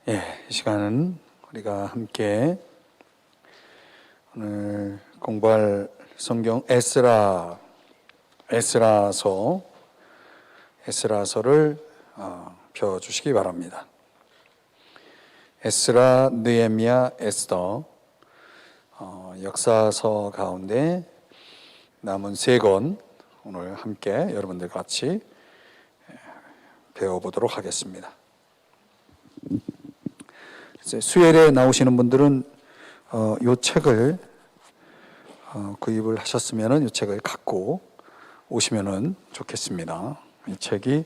이 시간은 우리가 함께 오늘 공부할 성경 에스라서를 펴주시기 바랍니다. 에스라, 느헤미야, 에스더 역사서 가운데 남은 세 권 오늘 함께 여러분들과 같이 배워보도록 하겠습니다. 수요일에 나오시는 분들은 이 책을 구입을 하셨으면 이 책을 갖고 오시면 좋겠습니다. 이 책을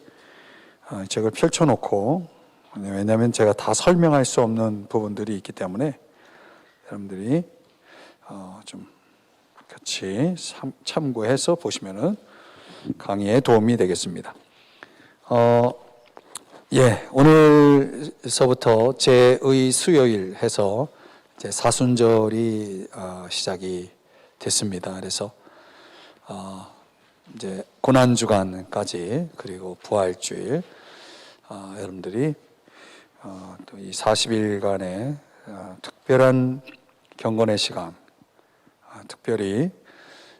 펼쳐놓고, 왜냐하면 제가 다 설명할 수 없는 부분들이 있기 때문에 여러분들이 좀 같이 참고해서 보시면 강의에 도움이 되겠습니다. 오늘서부터 제2 수요일 해서 이제 사순절이 시작이 됐습니다. 그래서 이제 고난주간까지 그리고 부활주일 여러분들이 또 이 40일간의 특별한 경건의 시간, 특별히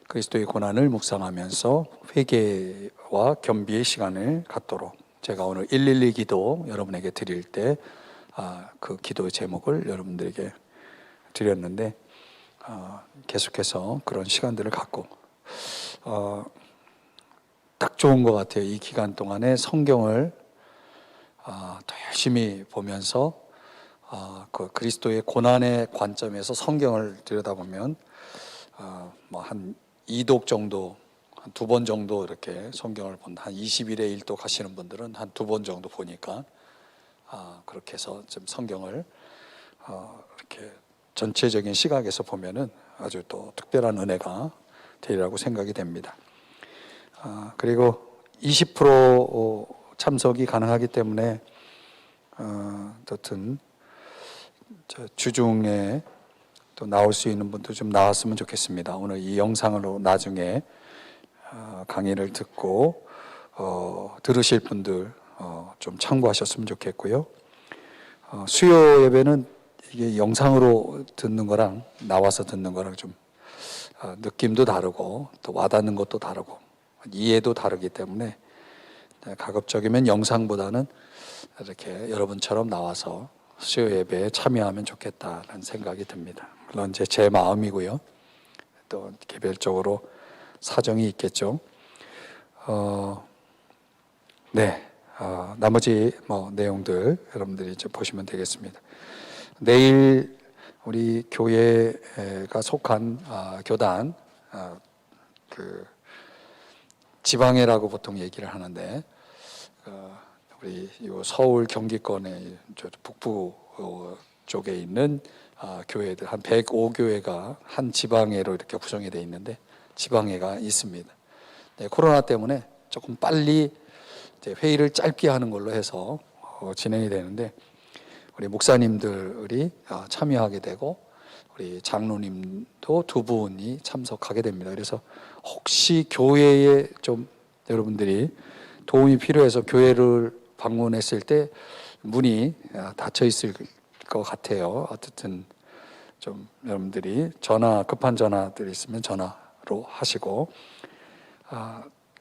그리스도의 고난을 묵상하면서 회개와 겸비의 시간을 갖도록 제가 오늘 112 기도 여러분에게 드릴 때 그 기도의 제목을 여러분들에게 드렸는데 계속해서 그런 시간들을 갖고 딱 좋은 것 같아요. 이 기간 동안에 성경을 더 열심히 보면서 그 그리스도의 고난의 관점에서 성경을 들여다보면 뭐 한 2독 정도, 한 2번 정도 이렇게 성경을 본다. 한 20일에 1독 하시는 분들은 한 2번 정도 보니까 그렇게 해서 좀 성경을 이렇게 전체적인 시각에서 보면은 아주 또 특별한 은혜가 되리라고 생각이 됩니다. 그리고 20% 참석이 가능하기 때문에 어쨌든 주중에 또 나올 수 있는 분도 좀 나왔으면 좋겠습니다. 오늘 이 영상으로 나중에 강의를 듣고 들으실 분들 좀 참고하셨으면 좋겠고요. 수요 예배는 이게 영상으로 듣는 거랑 나와서 듣는 거랑 좀 느낌도 다르고 또 와닿는 것도 다르고 이해도 다르기 때문에 가급적이면 영상보다는 이렇게 여러분처럼 나와서 수요 예배에 참여하면 좋겠다는 생각이 듭니다. 물론 제 마음이고요. 또 개별적으로 사정이 있겠죠. 나머지 내용들 여러분들이 좀 보시면 되겠습니다. 내일 우리 교회가 속한 교단 그 지방회라고 보통 얘기를 하는데 우리 서울 경기권의 북부 쪽에 있는 교회들 한 105교회가 한 지방회로 이렇게 구성이 되어 있는데 지방회가 있습니다. 코로나 때문에 조금 빨리 이제 회의를 짧게 하는 걸로 해서 진행이 되는데 우리 목사님들이 참여하게 되고 우리 장로님도 2분이 참석하게 됩니다. 그래서 혹시 교회에 좀 여러분들이 도움이 필요해서 교회를 방문했을 때 문이 닫혀 있을 것 같아요. 어쨌든 좀 여러분들이 급한 전화들이 있으면 전화로 하시고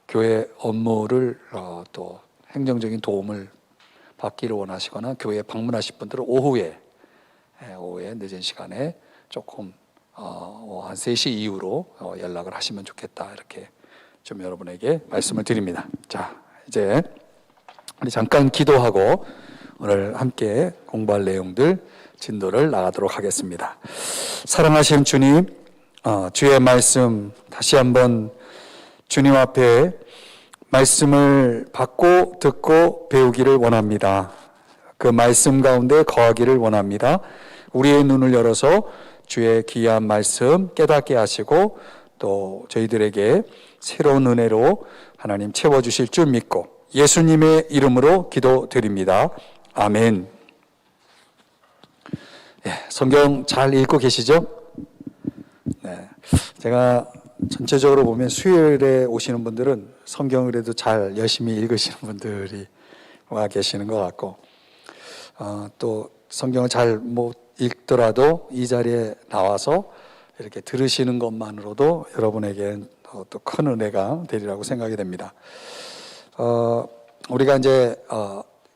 교회 업무를 또 행정적인 도움을 받기를 원하시거나 교회에 방문하실 분들은 오후에 늦은 시간에 조금 한 3시 이후로 연락을 하시면 좋겠다 이렇게 좀 여러분에게 말씀을 드립니다. 자, 이제 우리 잠깐 기도하고 오늘 함께 공부할 내용들 진도를 나가도록 하겠습니다. 사랑하신 주님, 주의 말씀 다시 한번 주님 앞에 말씀을 받고 듣고 배우기를 원합니다. 그 말씀 가운데 거하기를 원합니다. 우리의 눈을 열어서 주의 귀한 말씀 깨닫게 하시고 또 저희들에게 새로운 은혜로 하나님 채워주실 줄 믿고 예수님의 이름으로 기도드립니다. 아멘. 성경 잘 읽고 계시죠? 제가 전체적으로 보면 수요일에 오시는 분들은 성경을 그래도 잘 열심히 읽으시는 분들이 와 계시는 것 같고 또 성경을 잘 못 읽더라도 이 자리에 나와서 이렇게 들으시는 것만으로도 여러분에겐 또 큰 은혜가 되리라고 생각이 됩니다. 우리가 이제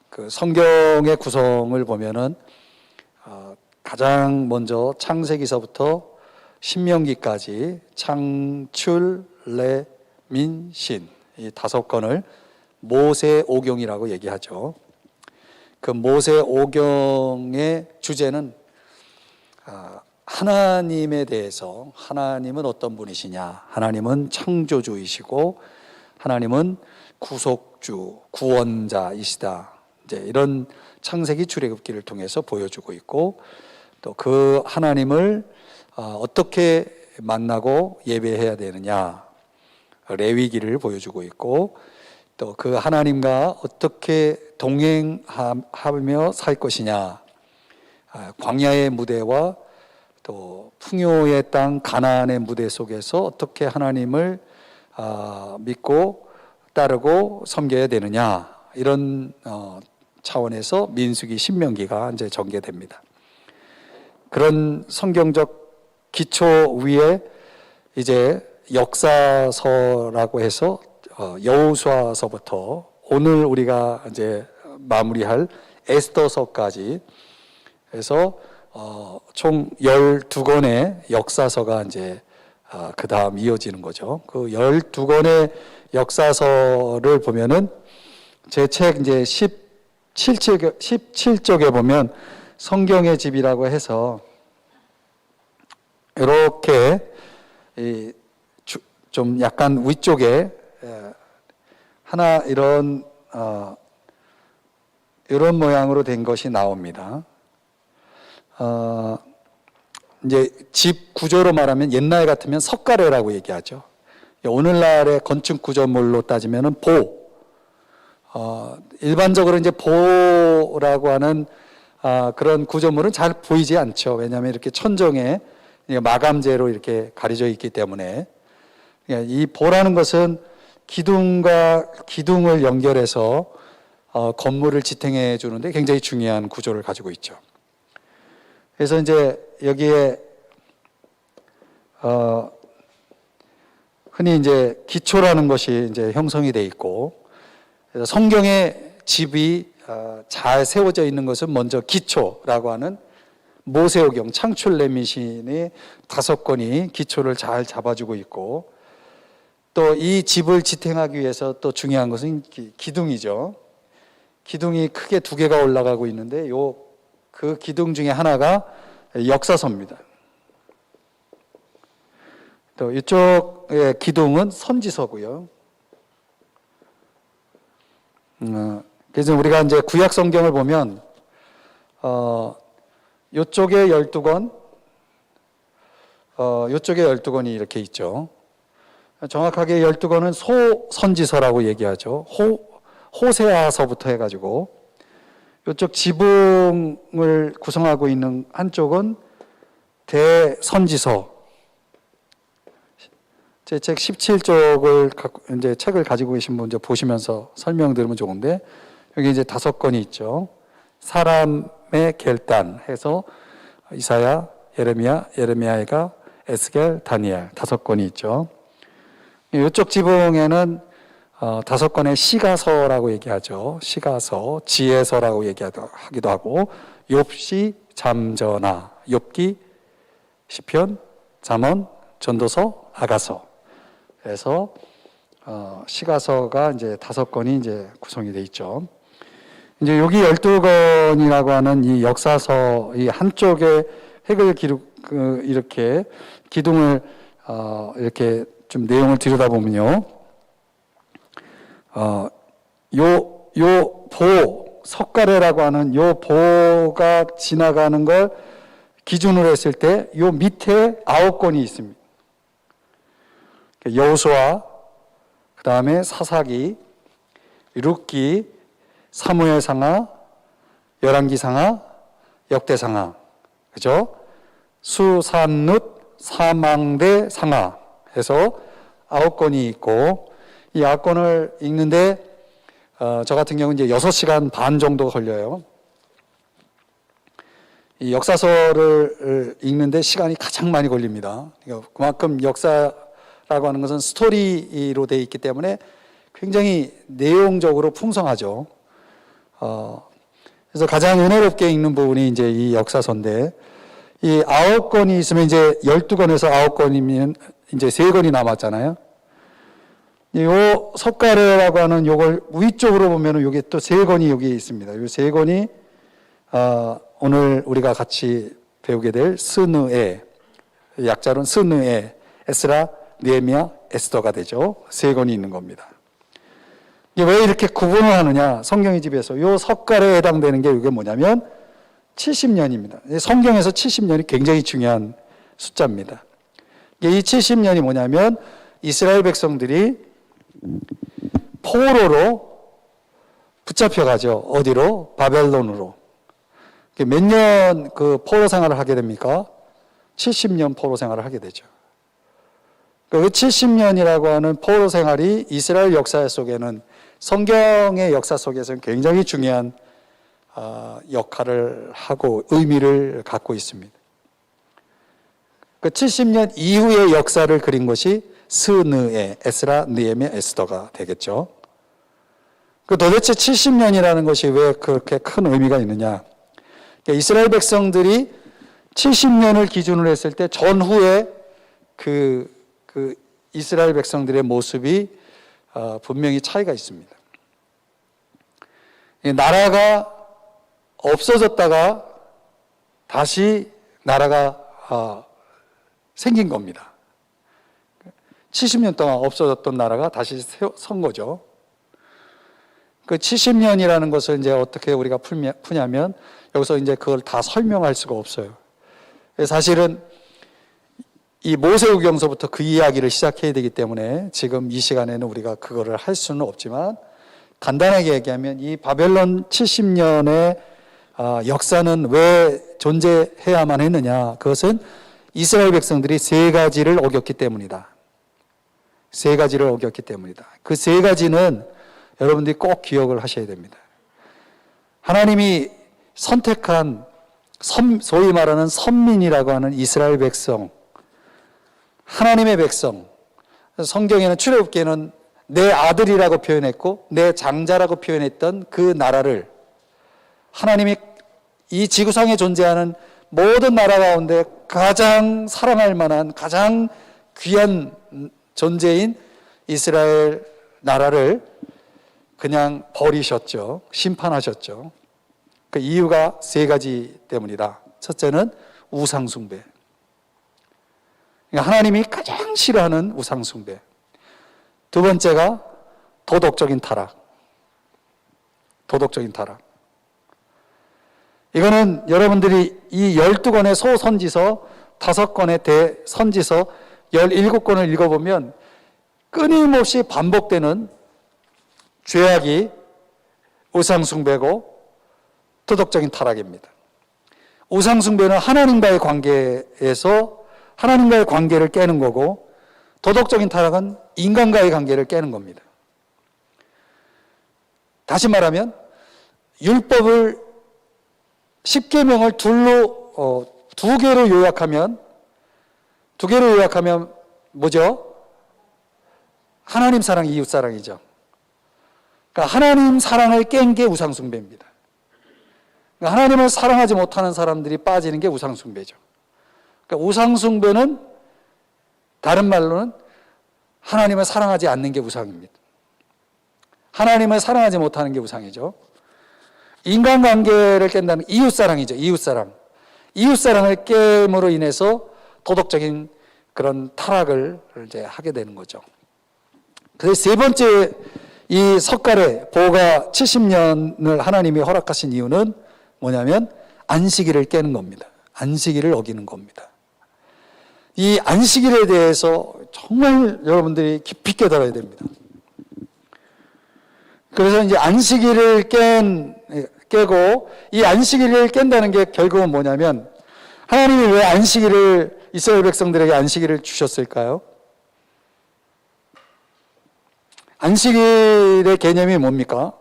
그 성경의 구성을 보면은 가장 먼저 창세기서부터 신명기까지 창출, 래, 민, 신 이 5권을 모세오경이라고 얘기하죠. 그 모세오경의 주제는 하나님에 대해서, 하나님은 어떤 분이시냐, 하나님은 창조주이시고 하나님은 구속주, 구원자이시다, 이제 이런 창세기 출애굽기를 통해서 보여주고 있고, 또 그 하나님을 어떻게 만나고 예배해야 되느냐, 레위기를 보여주고 있고, 또 그 하나님과 어떻게 동행하며 살 것이냐, 광야의 무대와 또 풍요의 땅 가나안의 무대 속에서 어떻게 하나님을 믿고 따르고 섬겨야 되느냐, 이런 차원에서 민수기, 신명기가 이제 전개됩니다. 그런 성경적 기초 위에 이제 역사서라고 해서 여호수아서부터 오늘 우리가 이제 마무리할 에스더서까지 해서 총 12권의 역사서가 이제 그 다음 이어지는 거죠. 그 12권의 역사서를 보면은 제 책 이제 17쪽에 보면 성경의 집이라고 해서 이렇게 좀 약간 위쪽에 하나 이런 모양으로 된 것이 나옵니다. 이제 집 구조로 말하면 옛날 같으면 석가래라고 얘기하죠. 오늘날의 건축 구조물로 따지면은 일반적으로 이제 보라고 하는 그런 구조물은 잘 보이지 않죠. 왜냐하면 이렇게 천정에 마감재로 이렇게 가려져 있기 때문에. 이 보라는 것은 기둥과 기둥을 연결해서 건물을 지탱해 주는데 굉장히 중요한 구조를 가지고 있죠. 그래서 이제 여기에 흔히 이제 기초라는 것이 이제 형성이 돼 있고, 그래서 성경의 집이 잘 세워져 있는 것은 먼저 기초라고 하는 모세오경, 창출, 래, 민, 신의 5권이 기초를 잘 잡아주고 있고, 또 이 집을 지탱하기 위해서 또 중요한 것은 기둥이죠. 기둥이 크게 2개가 올라가고 있는데 그 기둥 중에 하나가 역사서입니다. 또 이쪽의 기둥은 선지서고요. 그래서 우리가 이제 구약 성경을 보면 이쪽에 12권, 이쪽에 12권이 이렇게 있죠. 정확하게 12권은 소선지서라고 얘기하죠. 호세아서부터 해가지고 이쪽 지붕을 구성하고 있는 한쪽은 대선지서. 제 책 17쪽을 이제 책을 가지고 계신 분 이제 보시면서 설명드리면 좋은데, 여기 이제 5권이 있죠. 사람의 결단 해서 이사야, 예레미야가, 에스겔, 다니엘 5권이 있죠. 이쪽 지붕에는 5권의 시가서라고 얘기하죠. 시가서, 지혜서라고 얘기하기도 하고, 욥시, 잠전하, 욥기, 시편, 잠언, 전도서, 아가서. 그래서 시가서가 이제 5권이 이제 구성이 돼 있죠. 이제 여기 12권이라고 하는 이 역사서 이 한쪽에 획을 이렇게 기둥을 이렇게 좀 내용을 들여다보면요. 석가래라고 하는 요 보가 지나가는 걸 기준으로 했을 때 요 밑에 9권이 있습니다. 여호수아, 그 다음에 사사기, 룻기, 사무엘상하, 열왕기상하, 역대상하, 그죠? 수산룻, 사망대 상하 해서 9권이 있고, 이 9권을 읽는데 저 같은 경우는 이제 6시간 반 정도 걸려요. 이 역사서를 읽는데 시간이 가장 많이 걸립니다. 그만큼 역사라고 하는 것은 스토리로 되어 있기 때문에 굉장히 내용적으로 풍성하죠. 그래서 가장 은혜롭게 읽는 부분이 이제 이 역사서인데, 이 9권이 있으면 이제 12권에서 9권이면 이제 3권이 남았잖아요. 요 석가래라고 하는 요걸 위쪽으로 보면은 요게 또 3권이 여기 있습니다. 요 3권이 오늘 우리가 같이 배우게 될 스느에, 약자로는 스느에, 에스라, 느헤미야, 에스더가 되죠. 3권이 있는 겁니다. 이게 왜 이렇게 구분을 하느냐? 성경의 집에서 요 석가래에 해당되는 게 이게 뭐냐면 70년입니다. 성경에서 70년이 굉장히 중요한 숫자입니다. 이 70년이 뭐냐면 이스라엘 백성들이 포로로 붙잡혀가죠. 어디로? 바벨론으로. 몇 년 그 포로 생활을 하게 됩니까? 70년 포로 생활을 하게 되죠. 그 70년이라고 하는 포로 생활이 이스라엘 역사 속에는, 성경의 역사 속에서는 굉장히 중요한 역할을 하고 의미를 갖고 있습니다. 그 70년 이후의 역사를 그린 것이 스느에, 에스라, 느헤미야, 에스더가 되겠죠. 그 도대체 70년이라는 것이 왜 그렇게 큰 의미가 있느냐? 이스라엘 백성들이 70년을 기준으로 했을 때 전후에 그 이스라엘 백성들의 모습이 분명히 차이가 있습니다. 나라가 없어졌다가 다시 나라가 생긴 겁니다. 70년 동안 없어졌던 나라가 다시 선 거죠. 그 70년이라는 것을 이제 어떻게 우리가 푸냐면, 여기서 이제 그걸 다 설명할 수가 없어요. 사실은 이 모세우경서부터 그 이야기를 시작해야 되기 때문에 지금 이 시간에는 우리가 그거를 할 수는 없지만, 간단하게 얘기하면 이 바벨론 70년의 역사는 왜 존재해야만 했느냐? 그것은 이스라엘 백성들이 3가지를 어겼기 때문이다. 3가지를 어겼기 때문이다. 그 3가지는 여러분들이 꼭 기억을 하셔야 됩니다. 하나님이 선택한 소위 말하는 선민이라고 하는 이스라엘 백성, 하나님의 백성, 성경에는 출애굽기에는 내 아들이라고 표현했고 내 장자라고 표현했던 그 나라를 하나님이 이 지구상에 존재하는 모든 나라 가운데 가장 사랑할 만한 가장 귀한 존재인 이스라엘 나라를 그냥 버리셨죠. 심판하셨죠. 그 이유가 3가지 때문이다. 첫째는 우상숭배. 하나님이 가장 싫어하는 우상숭배. 두 번째가 도덕적인 타락. 도덕적인 타락. 이거는 여러분들이 이 12권의 소선지서, 5권의 대선지서, 17권을 읽어보면 끊임없이 반복되는 죄악이 우상숭배고 도덕적인 타락입니다. 우상숭배는 하나님과의 관계에서 하나님과의 관계를 깨는 거고, 도덕적인 타락은 인간과의 관계를 깨는 겁니다. 다시 말하면 율법을 10계명을 두 개로 요약하면 뭐죠? 하나님 사랑, 이웃 사랑이죠. 그러니까 하나님 사랑을 깬 게 우상숭배입니다. 그러니까 하나님을 사랑하지 못하는 사람들이 빠지는 게 우상숭배죠. 그러니까 우상숭배는 다른 말로는 하나님을 사랑하지 않는 게 우상입니다. 하나님을 사랑하지 못하는 게 우상이죠. 인간관계를 깬다는 이웃사랑이죠. 이웃사랑. 이웃사랑을 깨므로 인해서 도덕적인 그런 타락을 이제 하게 되는 거죠. 그래서 3번째 이 석가래 보호가 70년을 하나님이 허락하신 이유는 뭐냐면 안식일을 깨는 겁니다. 안식일을 어기는 겁니다. 이 안식일에 대해서 정말 여러분들이 깊이 깨달아야 됩니다. 그래서 이제 안식일을 깨고, 이 안식일을 깬다는 게 결국은 뭐냐면, 하나님이 왜 이스라엘 백성들에게 안식일을 주셨을까요? 안식일의 개념이 뭡니까?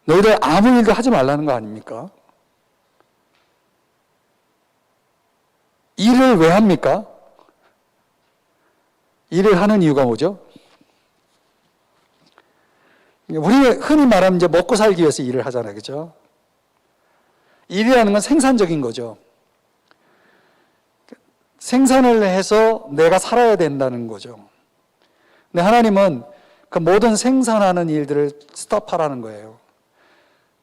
너희들 아무 일도 하지 말라는 거 아닙니까? 일을 왜 합니까? 일을 하는 이유가 뭐죠? 우리 흔히 말하면 이제 먹고 살기 위해서 일을 하잖아요. 그죠? 일이라는 건 생산적인 거죠. 생산을 해서 내가 살아야 된다는 거죠. 근데 하나님은 그 모든 생산하는 일들을 스톱하라는 거예요.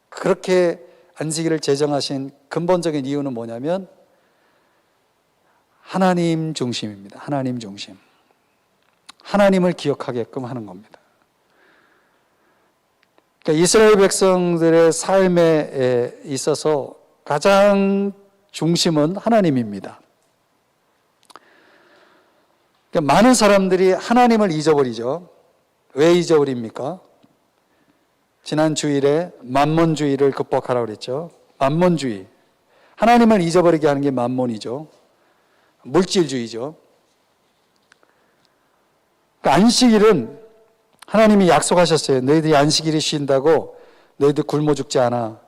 그렇게 안식일을 제정하신 근본적인 이유는 뭐냐면 하나님 중심입니다. 하나님 중심. 하나님을 기억하게끔 하는 겁니다. 그러니까 이스라엘 백성들의 삶에 있어서 가장 중심은 하나님입니다. 그러니까 많은 사람들이 하나님을 잊어버리죠. 왜 잊어버립니까? 지난 주일에 만몬주의를 극복하라고 그랬죠. 만몬주의. 하나님을 잊어버리게 하는 게 만몬이죠. 물질주의죠. 그러니까 안식일은 하나님이 약속하셨어요. 너희들이 안식일이 쉰다고 너희들 굶어 죽지 않아.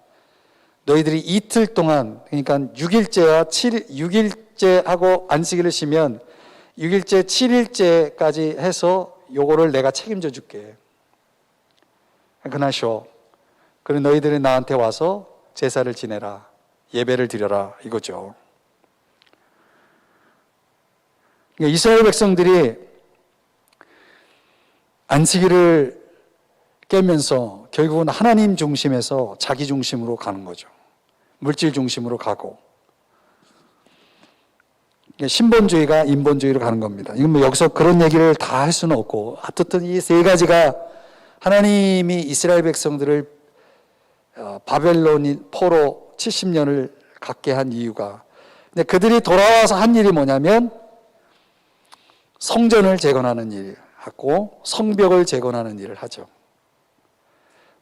너희들이 이틀 동안, 그러니까 6일째하고 안식일을 쉬면 6일째, 7일째까지 해서 요거를 내가 책임져 줄게. 그날 쉬어. 그리고 너희들이 나한테 와서 제사를 지내라. 예배를 드려라. 이거죠. 그러니까 이스라엘 백성들이 안식일을 깨면서 결국은 하나님 중심에서 자기 중심으로 가는 거죠. 물질 중심으로 가고. 신본주의가 인본주의로 가는 겁니다. 이건 뭐 여기서 그런 얘기를 다 할 수는 없고, 어쨌든 이 세 가지가 하나님이 이스라엘 백성들을 바벨론 포로 70년을 갖게 한 이유가, 근데 그들이 돌아와서 한 일이 뭐냐면 성전을 재건하는 일 하고 성벽을 재건하는 일을 하죠.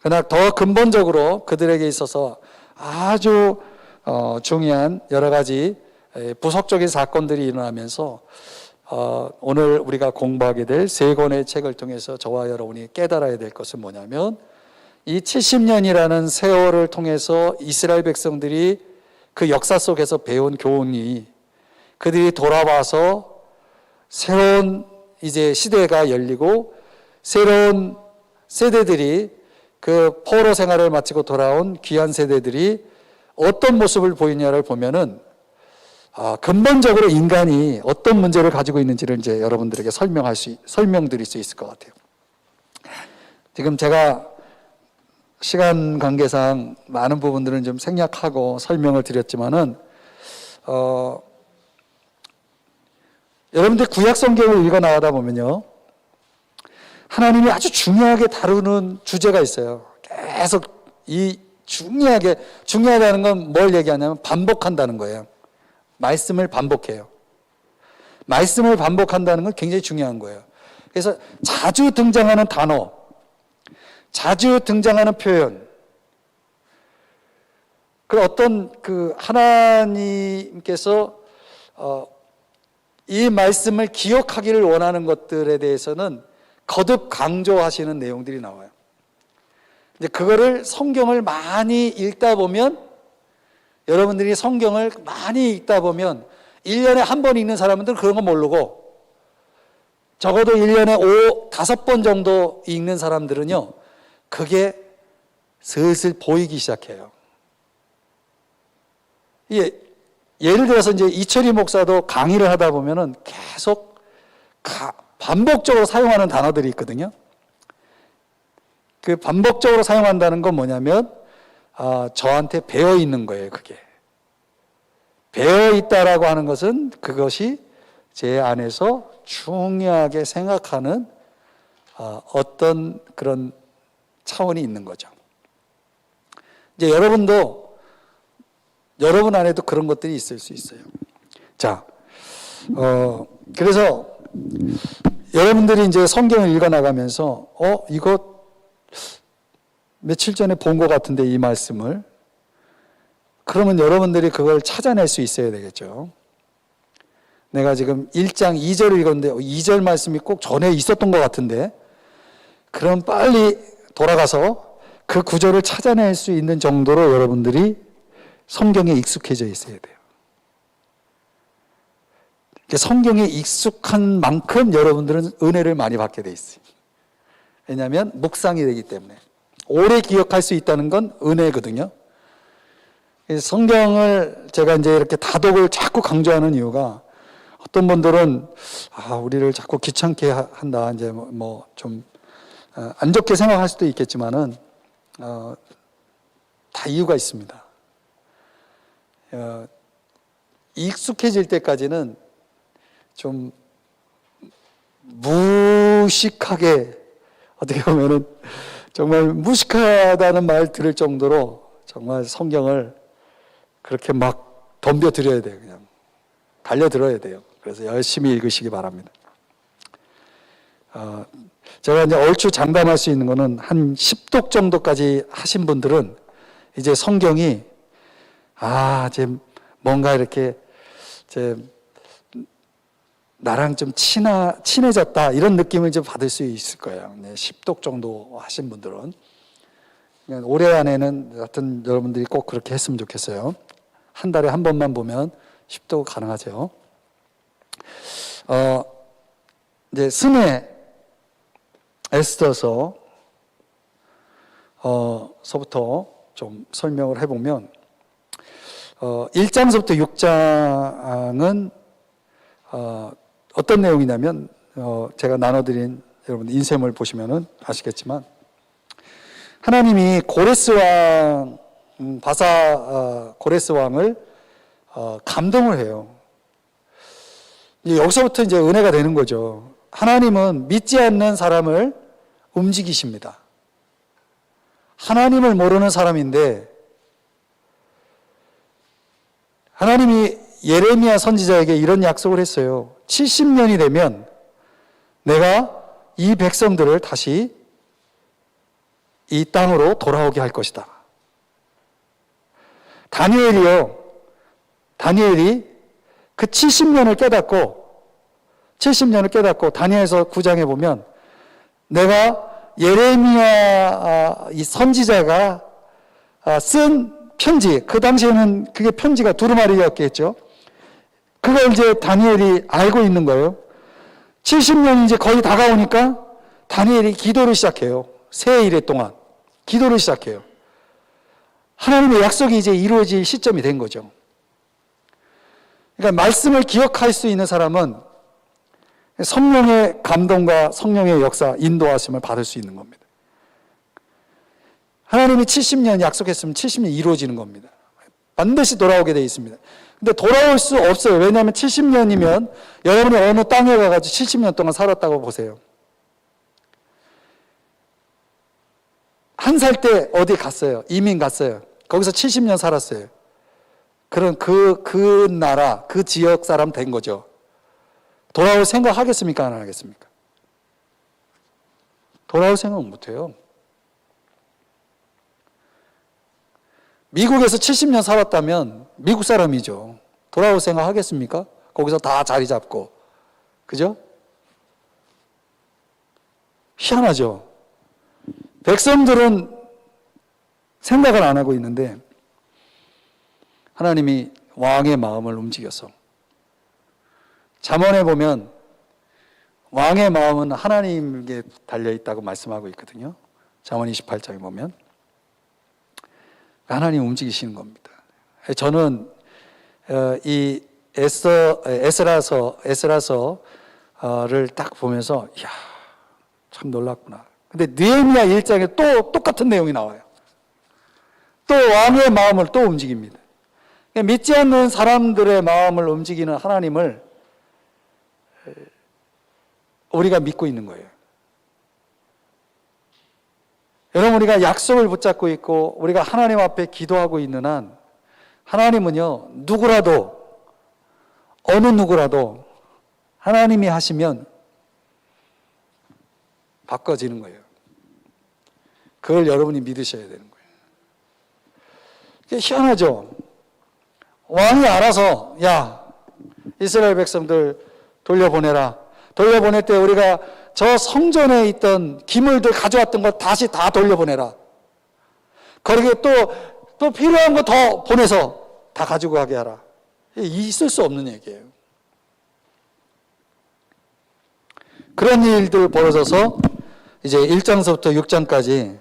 그러나 더 근본적으로 그들에게 있어서 아주 중요한 여러 가지 부속적인 사건들이 일어나면서 오늘 우리가 공부하게 될 세 권의 책을 통해서 저와 여러분이 깨달아야 될 것은 뭐냐면, 이 70년이라는 세월을 통해서 이스라엘 백성들이 그 역사 속에서 배운 교훈이, 그들이 돌아와서 새로운 이제 시대가 열리고 새로운 세대들이, 그 포로 생활을 마치고 돌아온 귀한 세대들이 어떤 모습을 보이냐를 보면은 근본적으로 인간이 어떤 문제를 가지고 있는지를 이제 여러분들에게 설명드릴 수 있을 것 같아요. 지금 제가 시간 관계상 많은 부분들은 좀 생략하고 설명을 드렸지만은, 여러분들 구약 성경을 읽어 나가다 보면요, 하나님이 아주 중요하게 다루는 주제가 있어요. 계속 이 중요하다는 건 뭘 얘기하냐면 반복한다는 거예요. 말씀을 반복해요. 말씀을 반복한다는 건 굉장히 중요한 거예요. 그래서 자주 등장하는 단어, 자주 등장하는 표현, 그 어떤 그 하나님께서 이 말씀을 기억하기를 원하는 것들에 대해서는 거듭 강조하시는 내용들이 나와요. 이제 그거를 성경을 많이 읽다 보면, 여러분들이 성경을 많이 읽다 보면 1년에 한 번 읽는 사람들은 그런 거 모르고, 적어도 1년에 5번 정도 읽는 사람들은요, 그게 슬슬 보이기 시작해요. 예를 들어서 이제 이철희 목사도 강의를 하다 보면은 계속 반복적으로 사용하는 단어들이 있거든요. 그 반복적으로 사용한다는 건 뭐냐면, 저한테 배어 있는 거예요, 그게. 배어 있다라고 하는 것은 그것이 제 안에서 중요하게 생각하는 어떤 그런 차원이 있는 거죠. 이제 여러분도, 여러분 안에도 그런 것들이 있을 수 있어요. 자, 그래서 여러분들이 이제 성경을 읽어 나가면서, 이거 며칠 전에 본 것 같은데, 이 말씀을. 그러면 여러분들이 그걸 찾아낼 수 있어야 되겠죠. 내가 지금 1장 2절을 읽었는데 2절 말씀이 꼭 전에 있었던 것 같은데, 그럼 빨리 돌아가서 그 구절을 찾아낼 수 있는 정도로 여러분들이 성경에 익숙해져 있어야 돼요. 성경에 익숙한 만큼 여러분들은 은혜를 많이 받게 돼 있어요. 왜냐하면 묵상이 되기 때문에. 오래 기억할 수 있다는 건 은혜거든요. 성경을 제가 이제 이렇게 다독을 자꾸 강조하는 이유가, 어떤 분들은 우리를 자꾸 귀찮게 한다, 이제 뭐 좀 안 좋게 생각할 수도 있겠지만은 다 이유가 있습니다. 익숙해질 때까지는 좀 무식하게, 어떻게 보면은 정말 무식하다는 말 들을 정도로 정말 성경을 그렇게 막 덤벼들어야 돼요. 그냥 달려들어야 돼요. 그래서 열심히 읽으시기 바랍니다. 제가 이제 얼추 장담할 수 있는 거는 한 10독 정도까지 하신 분들은 이제 성경이 이제 뭔가 이렇게 이제 나랑 좀 친해졌다, 이런 느낌을 좀 받을 수 있을 거예요. 10독 정도 하신 분들은. 올해 안에는 하여튼 여러분들이 꼭 그렇게 했으면 좋겠어요. 한 달에 한 번만 보면 10독 가능하죠. 이제 스네 에스더서 서부터 좀 설명을 해보면, 1장서부터 6장은 어떤 내용이냐면, 제가 나눠드린 여러분 인셈을 보시면은 아시겠지만, 하나님이 고레스 왕, 고레스 왕을 감동을 해요. 여기서부터 이제 은혜가 되는 거죠. 하나님은 믿지 않는 사람을 움직이십니다. 하나님을 모르는 사람인데, 하나님이 예레미야 선지자에게 이런 약속을 했어요. 70년이 되면 내가 이 백성들을 다시 이 땅으로 돌아오게 할 것이다. 다니엘이 그 70년을 깨닫고 다니엘서 9장에 보면, 내가 예레미야 이 선지자가 쓴 편지, 그 당시에는 그게 편지가 두루마리였겠죠. 그걸 이제 다니엘이 알고 있는 거예요. 70년이 이제 거의 다가오니까 다니엘이 기도를 시작해요. 세 일의 동안 기도를 시작해요. 하나님의 약속이 이제 이루어질 시점이 된 거죠. 그러니까 말씀을 기억할 수 있는 사람은 성령의 감동과 성령의 역사, 인도하심을 받을 수 있는 겁니다. 하나님이 70년 약속했으면 70년 이루어지는 겁니다. 반드시 돌아오게 되어 있습니다. 근데 돌아올 수 없어요. 왜냐하면 70년이면 여러분이 어느 땅에 가가지고 70년 동안 살았다고 보세요. 한 살 때 어디 갔어요. 이민 갔어요. 거기서 70년 살았어요. 그런 그 나라, 그 지역 사람 된 거죠. 돌아올 생각 하겠습니까? 안 하겠습니까? 돌아올 생각 못 해요. 미국에서 70년 살았다면 미국 사람이죠. 돌아올 생각 하겠습니까? 거기서 다 자리 잡고. 그죠? 희한하죠? 백성들은 생각을 안 하고 있는데, 하나님이 왕의 마음을 움직여서, 잠언에 보면 왕의 마음은 하나님께 달려있다고 말씀하고 있거든요. 잠언 28장에 보면 하나님 움직이시는 겁니다. 저는 이 에스라서를 딱 보면서 이야, 참 놀랐구나. 근데 느헤미야 1장에 또 똑같은 내용이 나와요. 또 왕의 마음을 또 움직입니다. 믿지 않는 사람들의 마음을 움직이는 하나님을 우리가 믿고 있는 거예요. 여러분, 우리가 약속을 붙잡고 있고 우리가 하나님 앞에 기도하고 있는 한, 하나님은요, 어느 누구라도 하나님이 하시면 바꿔지는 거예요. 그걸 여러분이 믿으셔야 되는 거예요. 이게 희한하죠? 왕이 알아서, 야, 이스라엘 백성들 돌려보내라. 돌려보낼 때 우리가 저 성전에 있던 기물들 가져왔던 거 다시 다 돌려보내라. 거기에 또 필요한 거 더 보내서 다 가지고 가게 하라. 있을 수 없는 얘기예요. 그런 일들 벌어져서 이제 1장서부터 6장까지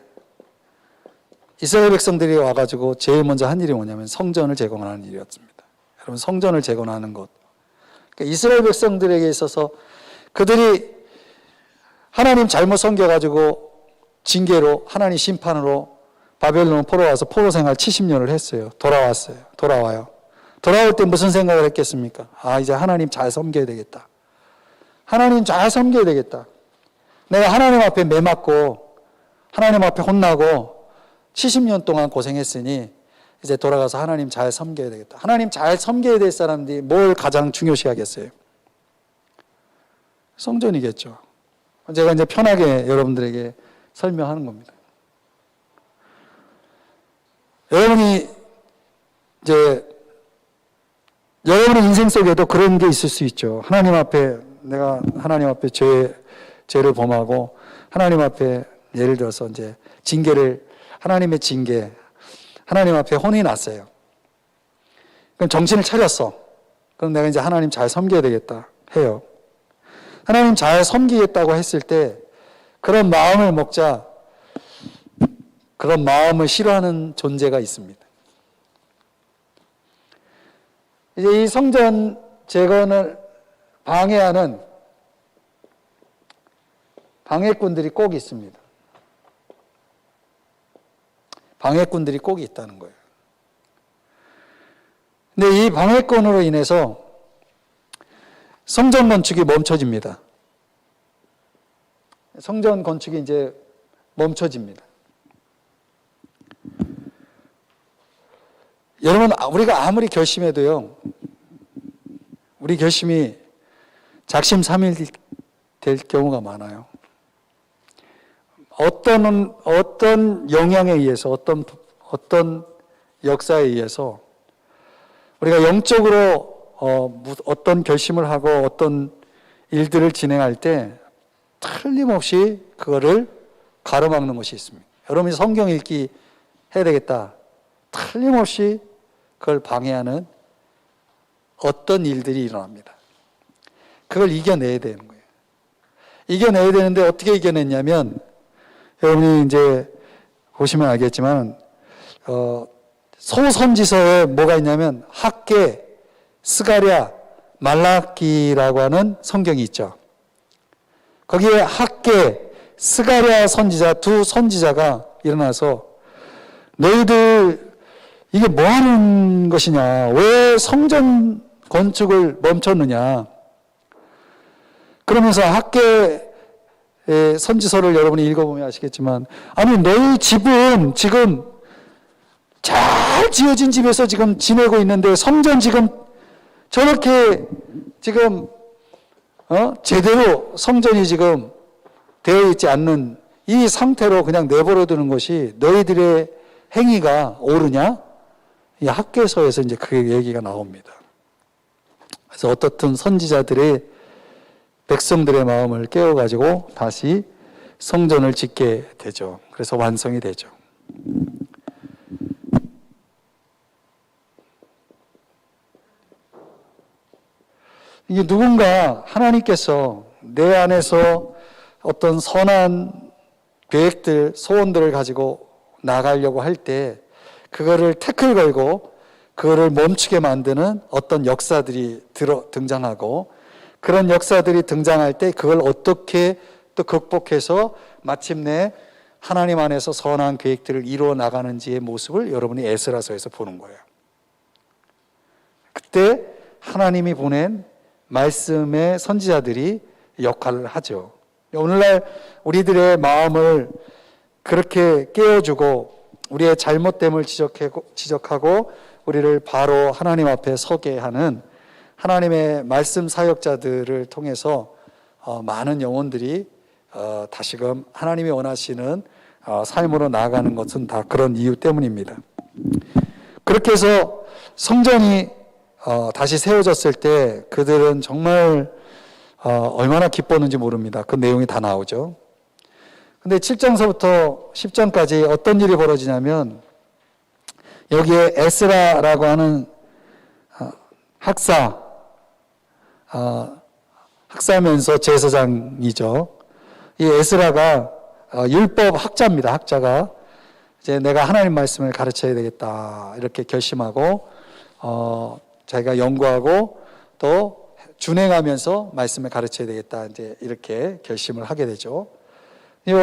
이스라엘 백성들이 와가지고 제일 먼저 한 일이 뭐냐면 성전을 재건하는 일이었습니다. 여러분, 성전을 재건하는 것. 그러니까 이스라엘 백성들에게 있어서 그들이 하나님 잘못 섬겨가지고 징계로 하나님 심판으로 바벨론 포로 와서 포로 생활 70년을 했어요. 돌아와요. 돌아올 때 무슨 생각을 했겠습니까? 아, 이제 하나님 잘 섬겨야 되겠다. 하나님 잘 섬겨야 되겠다. 내가 하나님 앞에 매맞고 하나님 앞에 혼나고 70년 동안 고생했으니 이제 돌아가서 하나님 잘 섬겨야 되겠다. 하나님 잘 섬겨야 될 사람들이 뭘 가장 중요시 하겠어요? 성전이겠죠. 제가 이제 편하게 여러분들에게 설명하는 겁니다. 여러분이 이제 여러분의 인생 속에도 그런 게 있을 수 있죠. 하나님 앞에 내가 하나님 앞에 죄를 범하고 하나님 앞에 예를 들어서 이제 하나님의 징계, 하나님 앞에 혼이 났어요. 그럼 정신을 차렸어. 그럼 내가 이제 하나님 잘 섬겨야 되겠다 해요. 하나님 잘 섬기겠다고 했을 때 그런 마음을 먹자 그런 마음을 싫어하는 존재가 있습니다. 이제 이 성전 재건을 방해하는 방해꾼들이 꼭 있습니다. 방해꾼들이 꼭 있다는 거예요. 근데 이 방해꾼으로 인해서 성전 건축이 멈춰집니다. 성전 건축이 이제 멈춰집니다. 여러분, 우리가 아무리 결심해도요, 우리 결심이 작심삼일 될 경우가 많아요. 어떤 영향에 의해서, 어떤 역사에 의해서 우리가 영적으로 어떤 결심을 하고 어떤 일들을 진행할 때 틀림없이 그거를 가로막는 것이 있습니다. 여러분이 성경 읽기 해야 되겠다. 틀림없이 그걸 방해하는 어떤 일들이 일어납니다. 그걸 이겨내야 되는 거예요. 이겨내야 되는데 어떻게 이겨냈냐면, 여러분이 이제 보시면 알겠지만 소선지서에 뭐가 있냐면 학개, 스가랴, 말라기라고 하는 성경이 있죠. 거기에 학개, 스가랴 선지자 두 선지자가 일어나서 너희들 이게 뭐 하는 것이냐? 왜 성전 건축을 멈췄느냐? 그러면서 학개 선지서를 여러분이 읽어보면 아시겠지만, 아니 너희 집은 지금 잘 지어진 집에서 지금 지내고 있는데 성전 지금 저렇게 지금 제대로 성전이 지금 되어 있지 않는 이 상태로 그냥 내버려 두는 것이 너희들의 행위가 옳으냐? 이 학개서에서 이제 그 얘기가 나옵니다. 그래서 어떻든 선지자들의 백성들의 마음을 깨워가지고 다시 성전을 짓게 되죠. 그래서 완성이 되죠. 이게 누군가 하나님께서 내 안에서 어떤 선한 계획들, 소원들을 가지고 나가려고 할 때 그거를 태클 걸고 그거를 멈추게 만드는 어떤 역사들이 등장하고, 그런 역사들이 등장할 때 그걸 어떻게 또 극복해서 마침내 하나님 안에서 선한 계획들을 이루어 나가는지의 모습을 여러분이 에스라서에서 보는 거예요. 그때 하나님이 보낸 말씀의 선지자들이 역할을 하죠. 오늘날 우리들의 마음을 그렇게 깨워주고 우리의 잘못됨을 지적하고 우리를 바로 하나님 앞에 서게 하는 하나님의 말씀 사역자들을 통해서 많은 영혼들이 다시금 하나님이 원하시는 삶으로 나아가는 것은 다 그런 이유 때문입니다. 그렇게 해서 성전이 다시 세워졌을 때 그들은 정말 얼마나 기뻤는지 모릅니다. 그 내용이 다 나오죠. 근데 7장서부터 10장까지 어떤 일이 벌어지냐면, 여기에 에스라라고 하는 학사, 학사면서 제사장이죠. 이 에스라가 율법 학자입니다. 학자가 이제 내가 하나님 말씀을 가르쳐야 되겠다 이렇게 결심하고 자기가 연구하고 또 준행하면서 말씀을 가르쳐야 되겠다 이제 이렇게 결심을 하게 되죠. 이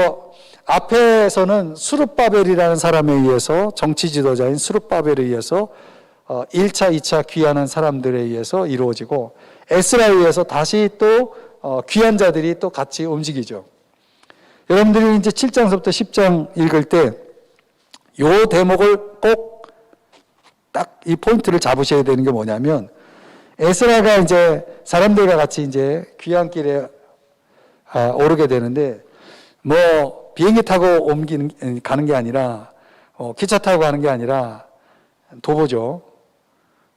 앞에서는 수룹바벨이라는 사람에 의해서 정치 지도자인 수룹바벨에 의해서 1차, 2차 귀환한 사람들에 의해서 이루어지고 에스라에 의해서 다시 또 귀한 자들이 또 같이 움직이죠. 여러분들이 이제 7장서부터 10장 읽을 때 요 대목을 꼭 딱 이 포인트를 잡으셔야 되는 게 뭐냐면 에스라가 이제 사람들과 같이 이제 귀환길에 오르게 되는데 뭐 비행기 타고 가는 게 아니라 기차 타고 가는 게 아니라 도보죠.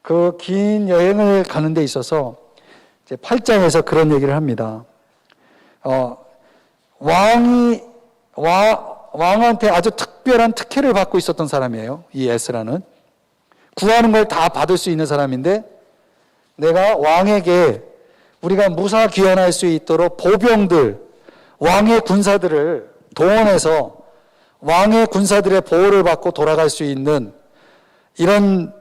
그 긴 여행을 가는 데 있어서 이제 8장에서 그런 얘기를 합니다. 왕한테 아주 특별한 특혜를 받고 있었던 사람이에요. 이 에스라는 구하는 걸 다 받을 수 있는 사람인데 내가 왕에게 우리가 무사 귀환할 수 있도록 보병들, 왕의 군사들을 동원해서 왕의 군사들의 보호를 받고 돌아갈 수 있는 이런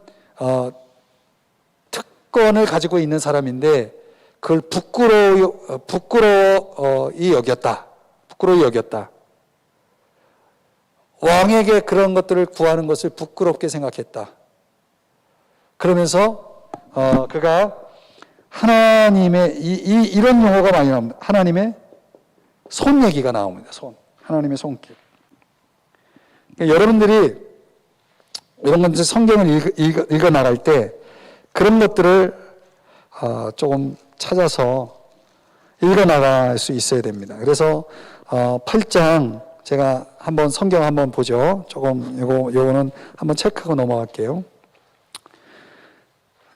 특권을 가지고 있는 사람인데 그걸 부끄러이 여겼다. 왕에게 그런 것들을 구하는 것을 부끄럽게 생각했다. 그러면서 그가 하나님의 이런 용어가 많이 나옵니다. 하나님의 손 얘기가 나옵니다. 하나님의 손길. 그러니까 여러분들이 이런 건 이제 성경을 읽어 나갈 때 그런 것들을 조금 찾아서 읽어 나갈 수 있어야 됩니다. 그래서 8장 제가 한번 성경 한번 보죠. 조금 요거는 한번 체크하고 넘어갈게요.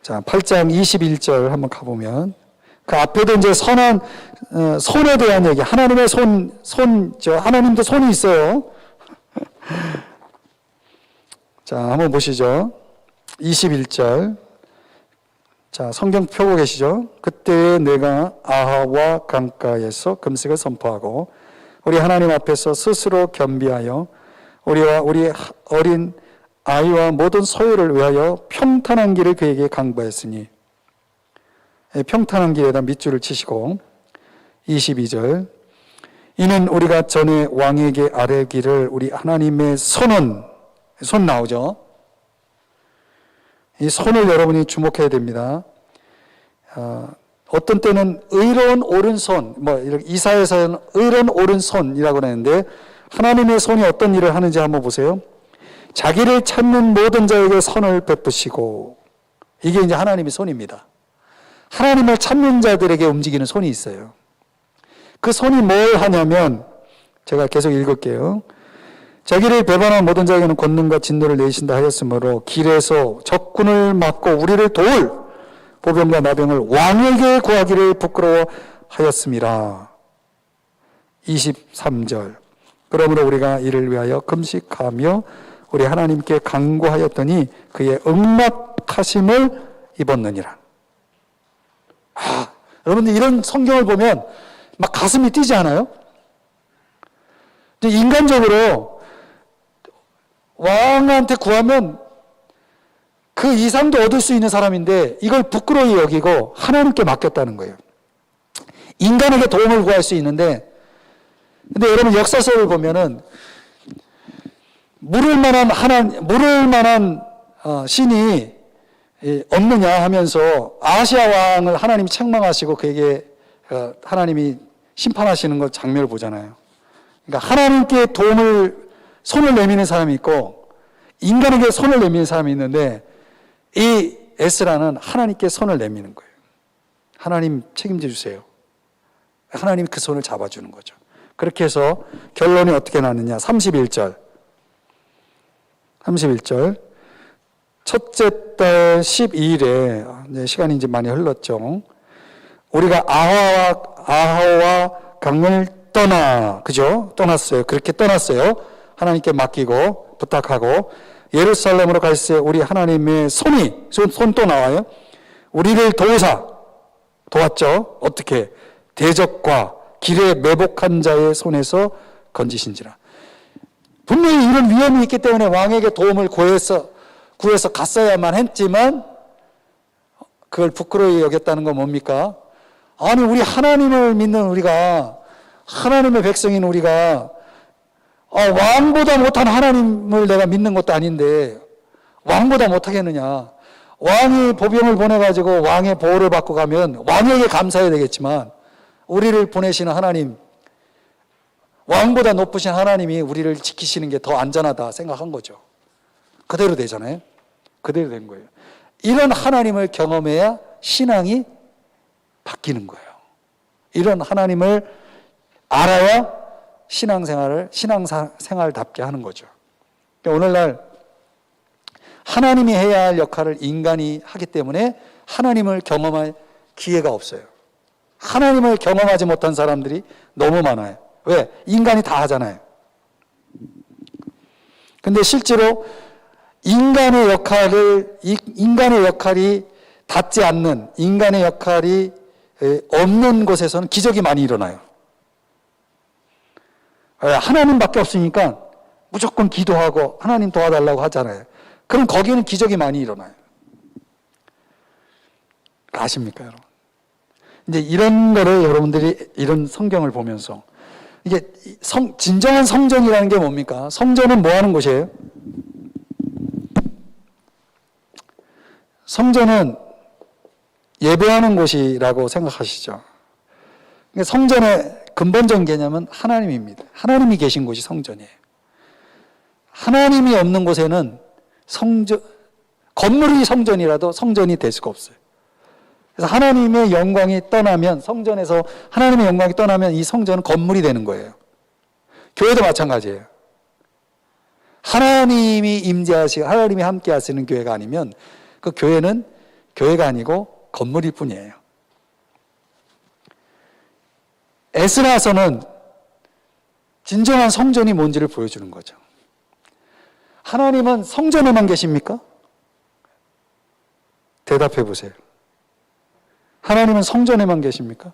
자, 8장 21절 한번 가보면 그 앞에도 이제 선한 손에 대한 얘기, 하나님의 하나님도 손이 있어요. 자, 한번 보시죠. 21절. 자, 성경 펴고 계시죠? 그때 내가 아하와 강가에서 금식을 선포하고 우리 하나님 앞에서 스스로 겸비하여 우리와 우리 어린 아이와 모든 소유를 위하여 평탄한 길을 그에게 강구했으니 평탄한 길에다 밑줄을 치시고 22절 이는 우리가 전에 왕에게 아뢰기를 우리 하나님의 손 나오죠. 이 손을 여러분이 주목해야 됩니다. 어떤 때는 의로운 오른손, 이사야서는 의로운 오른손이라고 하는데 하나님의 손이 어떤 일을 하는지 한번 보세요. 자기를 찾는 모든 자에게 선을 베푸시고 이게 이제 하나님의 손입니다. 하나님을 찾는 자들에게 움직이는 손이 있어요. 그 손이 뭘 하냐면 제가 계속 읽을게요. 자기를 배반한 모든 자에게는 권능과 진노를 내리신다 하였으므로 길에서 적군을 막고 우리를 도울 보병과 나병을 왕에게 구하기를 부끄러워하였습니다. 23절 그러므로 우리가 이를 위하여 금식하며 우리 하나님께 간구하였더니 그의 응답하심을 입었느니라. 여러분들 이런 성경을 보면 막 가슴이 뛰지 않아요? 인간적으로 왕한테 구하면 그 이상도 얻을 수 있는 사람인데 이걸 부끄러이 여기고 하나님께 맡겼다는 거예요. 인간에게 도움을 구할 수 있는데 근데 여러분 역사서를 보면은 물을 만한 신이 없느냐 하면서 아시아 왕을 하나님이 책망하시고 그에게 하나님이 심판하시는 것 장면을 보잖아요. 그러니까 하나님께 손을 내미는 사람이 있고 인간에게 손을 내미는 사람이 있는데 이 에스라는 하나님께 손을 내미는 거예요. 하나님 책임져 주세요. 하나님이 그 손을 잡아주는 거죠. 그렇게 해서 결론이 어떻게 나느냐. 31절 첫째 달 12일에 이제 시간이 이제 많이 흘렀죠. 우리가 아하와 강을 떠났어요. 그렇게 떠났어요. 하나님께 맡기고 부탁하고 예루살렘으로 갈 때 우리 하나님의 손 또 나와요. 우리를 도왔죠. 어떻게? 대적과 길에 매복한 자의 손에서 건지신지라. 분명히 이런 위험이 있기 때문에 왕에게 도움을 구해서 갔어야만 했지만 그걸 부끄러이 여겼다는 건 뭡니까? 아니, 우리 하나님을 믿는 우리가, 하나님의 백성인 우리가 왕보다 못한 하나님을 내가 믿는 것도 아닌데 왕보다 못하겠느냐. 왕이 보병을 보내가지고 왕의 보호를 받고 가면 왕에게 감사해야 되겠지만 우리를 보내시는 하나님, 왕보다 높으신 하나님이 우리를 지키시는 게 더 안전하다 생각한 거죠. 그대로 되잖아요. 그대로 된 거예요. 이런 하나님을 경험해야 신앙이 바뀌는 거예요. 이런 하나님을 알아야 신앙생활답게 하는 거죠. 오늘날 하나님이 해야 할 역할을 인간이 하기 때문에 하나님을 경험할 기회가 없어요. 하나님을 경험하지 못한 사람들이 너무 많아요. 왜? 인간이 다 하잖아요. 근데 실제로 인간의 역할이 닿지 않는, 인간의 역할이 없는 곳에서는 기적이 많이 일어나요. 하나님밖에 없으니까 무조건 기도하고 하나님 도와달라고 하잖아요. 그럼 거기는 기적이 많이 일어나요. 아십니까, 여러분? 이제 이런 거를 여러분들이 이런 성경을 보면서 이게 진정한 성전이라는 게 뭡니까? 성전은 뭐 하는 곳이에요? 성전은 예배하는 곳이라고 생각하시죠. 성전의 근본적인 개념은 하나님입니다. 하나님이 계신 곳이 성전이에요. 하나님이 없는 곳에는 건물이 성전이라도 성전이 될 수가 없어요. 그래서 하나님의 영광이 떠나면, 성전에서 하나님의 영광이 떠나면 이 성전은 건물이 되는 거예요. 교회도 마찬가지예요. 하나님이 임재하시고 하나님이 함께 하시는 교회가 아니면 그 교회는 교회가 아니고 건물일 뿐이에요. 에스라서는 진정한 성전이 뭔지를 보여주는 거죠. 하나님은 성전에만 계십니까? 대답해 보세요. 하나님은 성전에만 계십니까?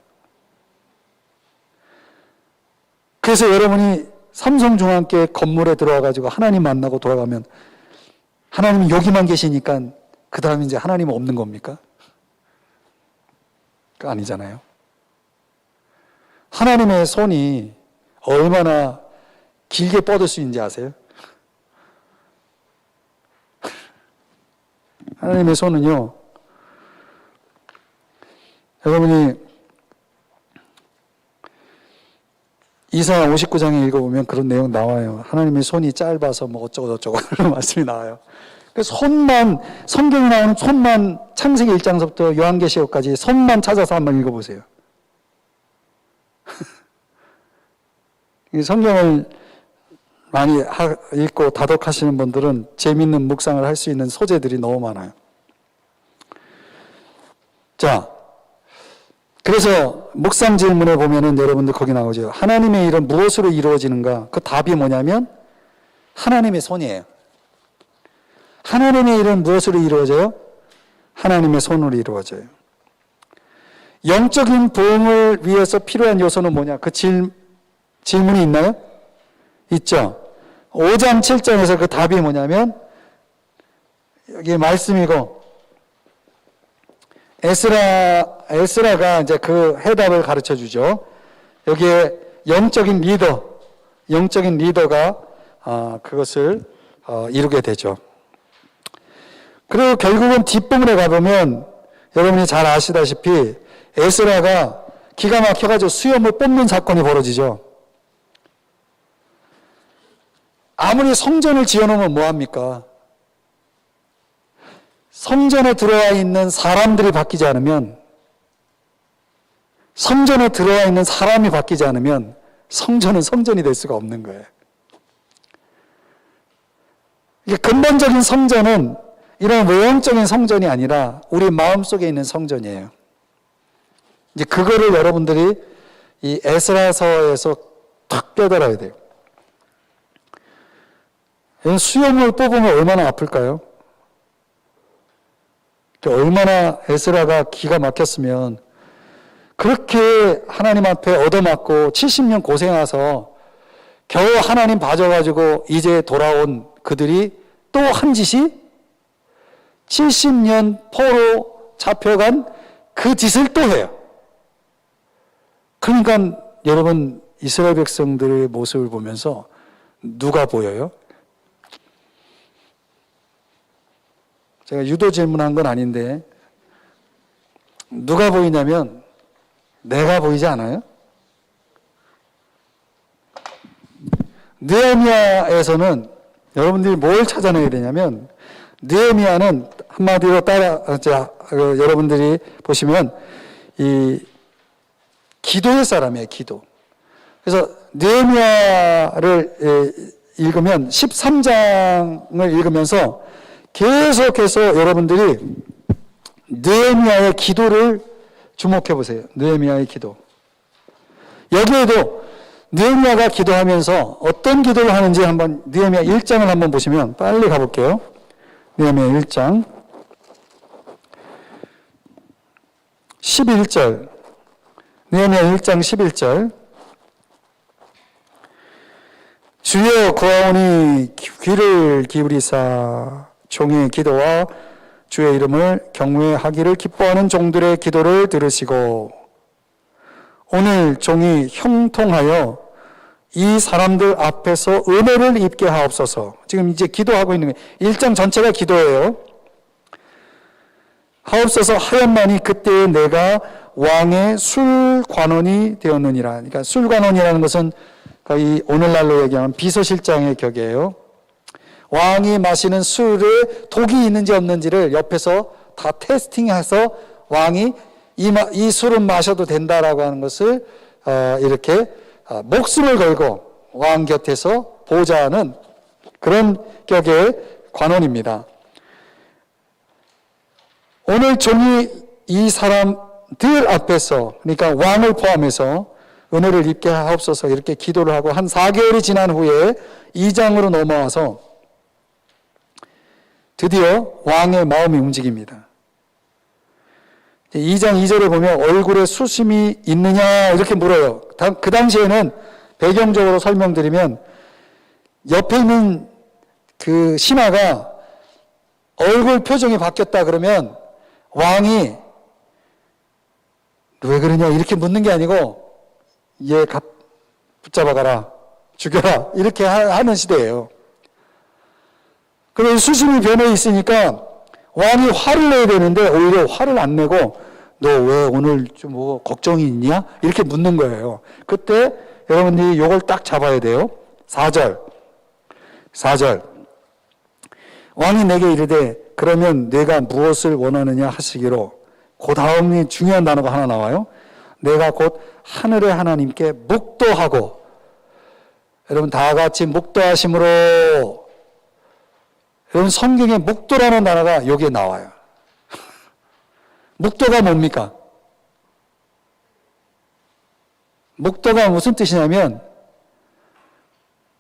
그래서 여러분이 삼성중앙교회 건물에 들어와가지고 하나님 만나고 돌아가면 하나님은 여기만 계시니까 그 다음에 이제 하나님은 없는 겁니까? 그거 아니잖아요. 하나님의 손이 얼마나 길게 뻗을 수 있는지 아세요? 하나님의 손은요, 여러분이 이사야 59장에 읽어보면 그런 내용 나와요. 하나님의 손이 짧아서 뭐 어쩌고저쩌고 그런 말씀이 나와요. 그 손만, 성경에 나오는 손만, 창세기 1장서부터 요한계시록까지 손만 찾아서 한번 읽어보세요. 이 성경을 많이 읽고 다독하시는 분들은 재미있는 묵상을 할 수 있는 소재들이 너무 많아요. 자, 그래서 묵상 질문에 보면은 여러분들 거기 나오죠. 하나님의 일은 무엇으로 이루어지는가? 그 답이 뭐냐면 하나님의 손이에요. 하나님의 일은 무엇으로 이루어져요? 하나님의 손으로 이루어져요. 영적인 보응을 위해서 필요한 요소는 뭐냐? 그 질문이 있나요? 있죠. 5장 7장에서 그 답이 뭐냐면 여기 말씀이고 에스라가 이제 그 해답을 가르쳐 주죠. 여기에 영적인 리더가 그것을 이루게 되죠. 그리고 결국은 뒷부분에 가보면 여러분이 잘 아시다시피 에스라가 기가 막혀가지고 수염을 뽑는 사건이 벌어지죠. 아무리 성전을 지어놓으면 뭐합니까? 성전에 들어와 있는 사람들이 바뀌지 않으면, 성전에 들어와 있는 사람이 바뀌지 않으면 성전은 성전이 될 수가 없는 거예요. 이게 근본적인 성전은 이런 외형적인 성전이 아니라 우리 마음속에 있는 성전이에요. 이제 그거를 여러분들이 이 에스라서에서 탁 깨달아야 돼요. 수염을 뽑으면 얼마나 아플까요? 얼마나 에스라가 기가 막혔으면 그렇게 하나님 앞에 얻어맞고 70년 고생해서 겨우 하나님 봐줘가지고 이제 돌아온 그들이 또 한 짓이 70년 포로 잡혀간 그 짓을 또 해요. 그러니까 여러분, 이스라엘 백성들의 모습을 보면서 누가 보여요? 제가 유도 질문한 건 아닌데 누가 보이냐면 내가 보이지 않아요? 느헤미야에서는 여러분들이 뭘 찾아내야 되냐면, 느헤미야는 한마디로 여러분들이 보시면 이 기도의 사람이에요. 기도. 그래서 느헤미야를 읽으면 13장을 읽으면서 계속해서 여러분들이 느헤미야의 기도를 주목해 보세요. 느헤미야의 기도. 여기에도 느헤미야가 기도하면서 어떤 기도를 하는지 한번 느헤미야 1장을 한번 보시면, 빨리 가볼게요. 느헤미야 1장 11절. 느헤미야 1장 11절. 주여 구하오니 귀를 기울이사 종의 기도와 주의 이름을 경외하기를 기뻐하는 종들의 기도를 들으시고 오늘 종이 형통하여 이 사람들 앞에서 은혜를 입게 하옵소서. 지금 이제 기도하고 있는 거예요. 1장 전체가 기도예요. 하옵소서 하였나니 그때에 내가 왕의 술관원이 되었느니라. 그러니까 술관원이라는 것은 이 오늘날로 얘기하면 비서실장의 격이에요. 왕이 마시는 술에 독이 있는지 없는지를 옆에서 다 테스팅해서 왕이 이 술은 마셔도 된다라고 하는 것을 이렇게 목숨을 걸고 왕 곁에서 보좌하는 그런 격의 관원입니다. 오늘 종이 이 사람들 앞에서, 그러니까 왕을 포함해서 은혜를 입게 하옵소서 이렇게 기도를 하고 한 4개월이 지난 후에 2장으로 넘어와서 드디어 왕의 마음이 움직입니다. 2장 2절에 보면 얼굴에 수심이 있느냐 이렇게 물어요. 그 당시에는 배경적으로 설명드리면 옆에 있는 그 신하가 얼굴 표정이 바뀌었다 그러면 왕이 왜 그러냐 이렇게 묻는 게 아니고 얘 붙잡아가라, 죽여라 이렇게 하는 시대예요. 그래서 수심이 변해 있으니까 왕이 화를 내야 되는데 오히려 화를 안 내고 너 왜 오늘 좀 뭐 걱정이 있냐? 이렇게 묻는 거예요. 그때 여러분들이 이걸 딱 잡아야 돼요. 4절. 왕이 내게 이르되 그러면 내가 무엇을 원하느냐 하시기로, 그 다음이 중요한 단어가 하나 나와요. 내가 곧 하늘의 하나님께 묵도하고, 여러분 다 같이 묵도하심으로, 여러분 성경에 묵도라는 단어가 여기에 나와요. 묵도가 뭡니까? 묵도가 무슨 뜻이냐면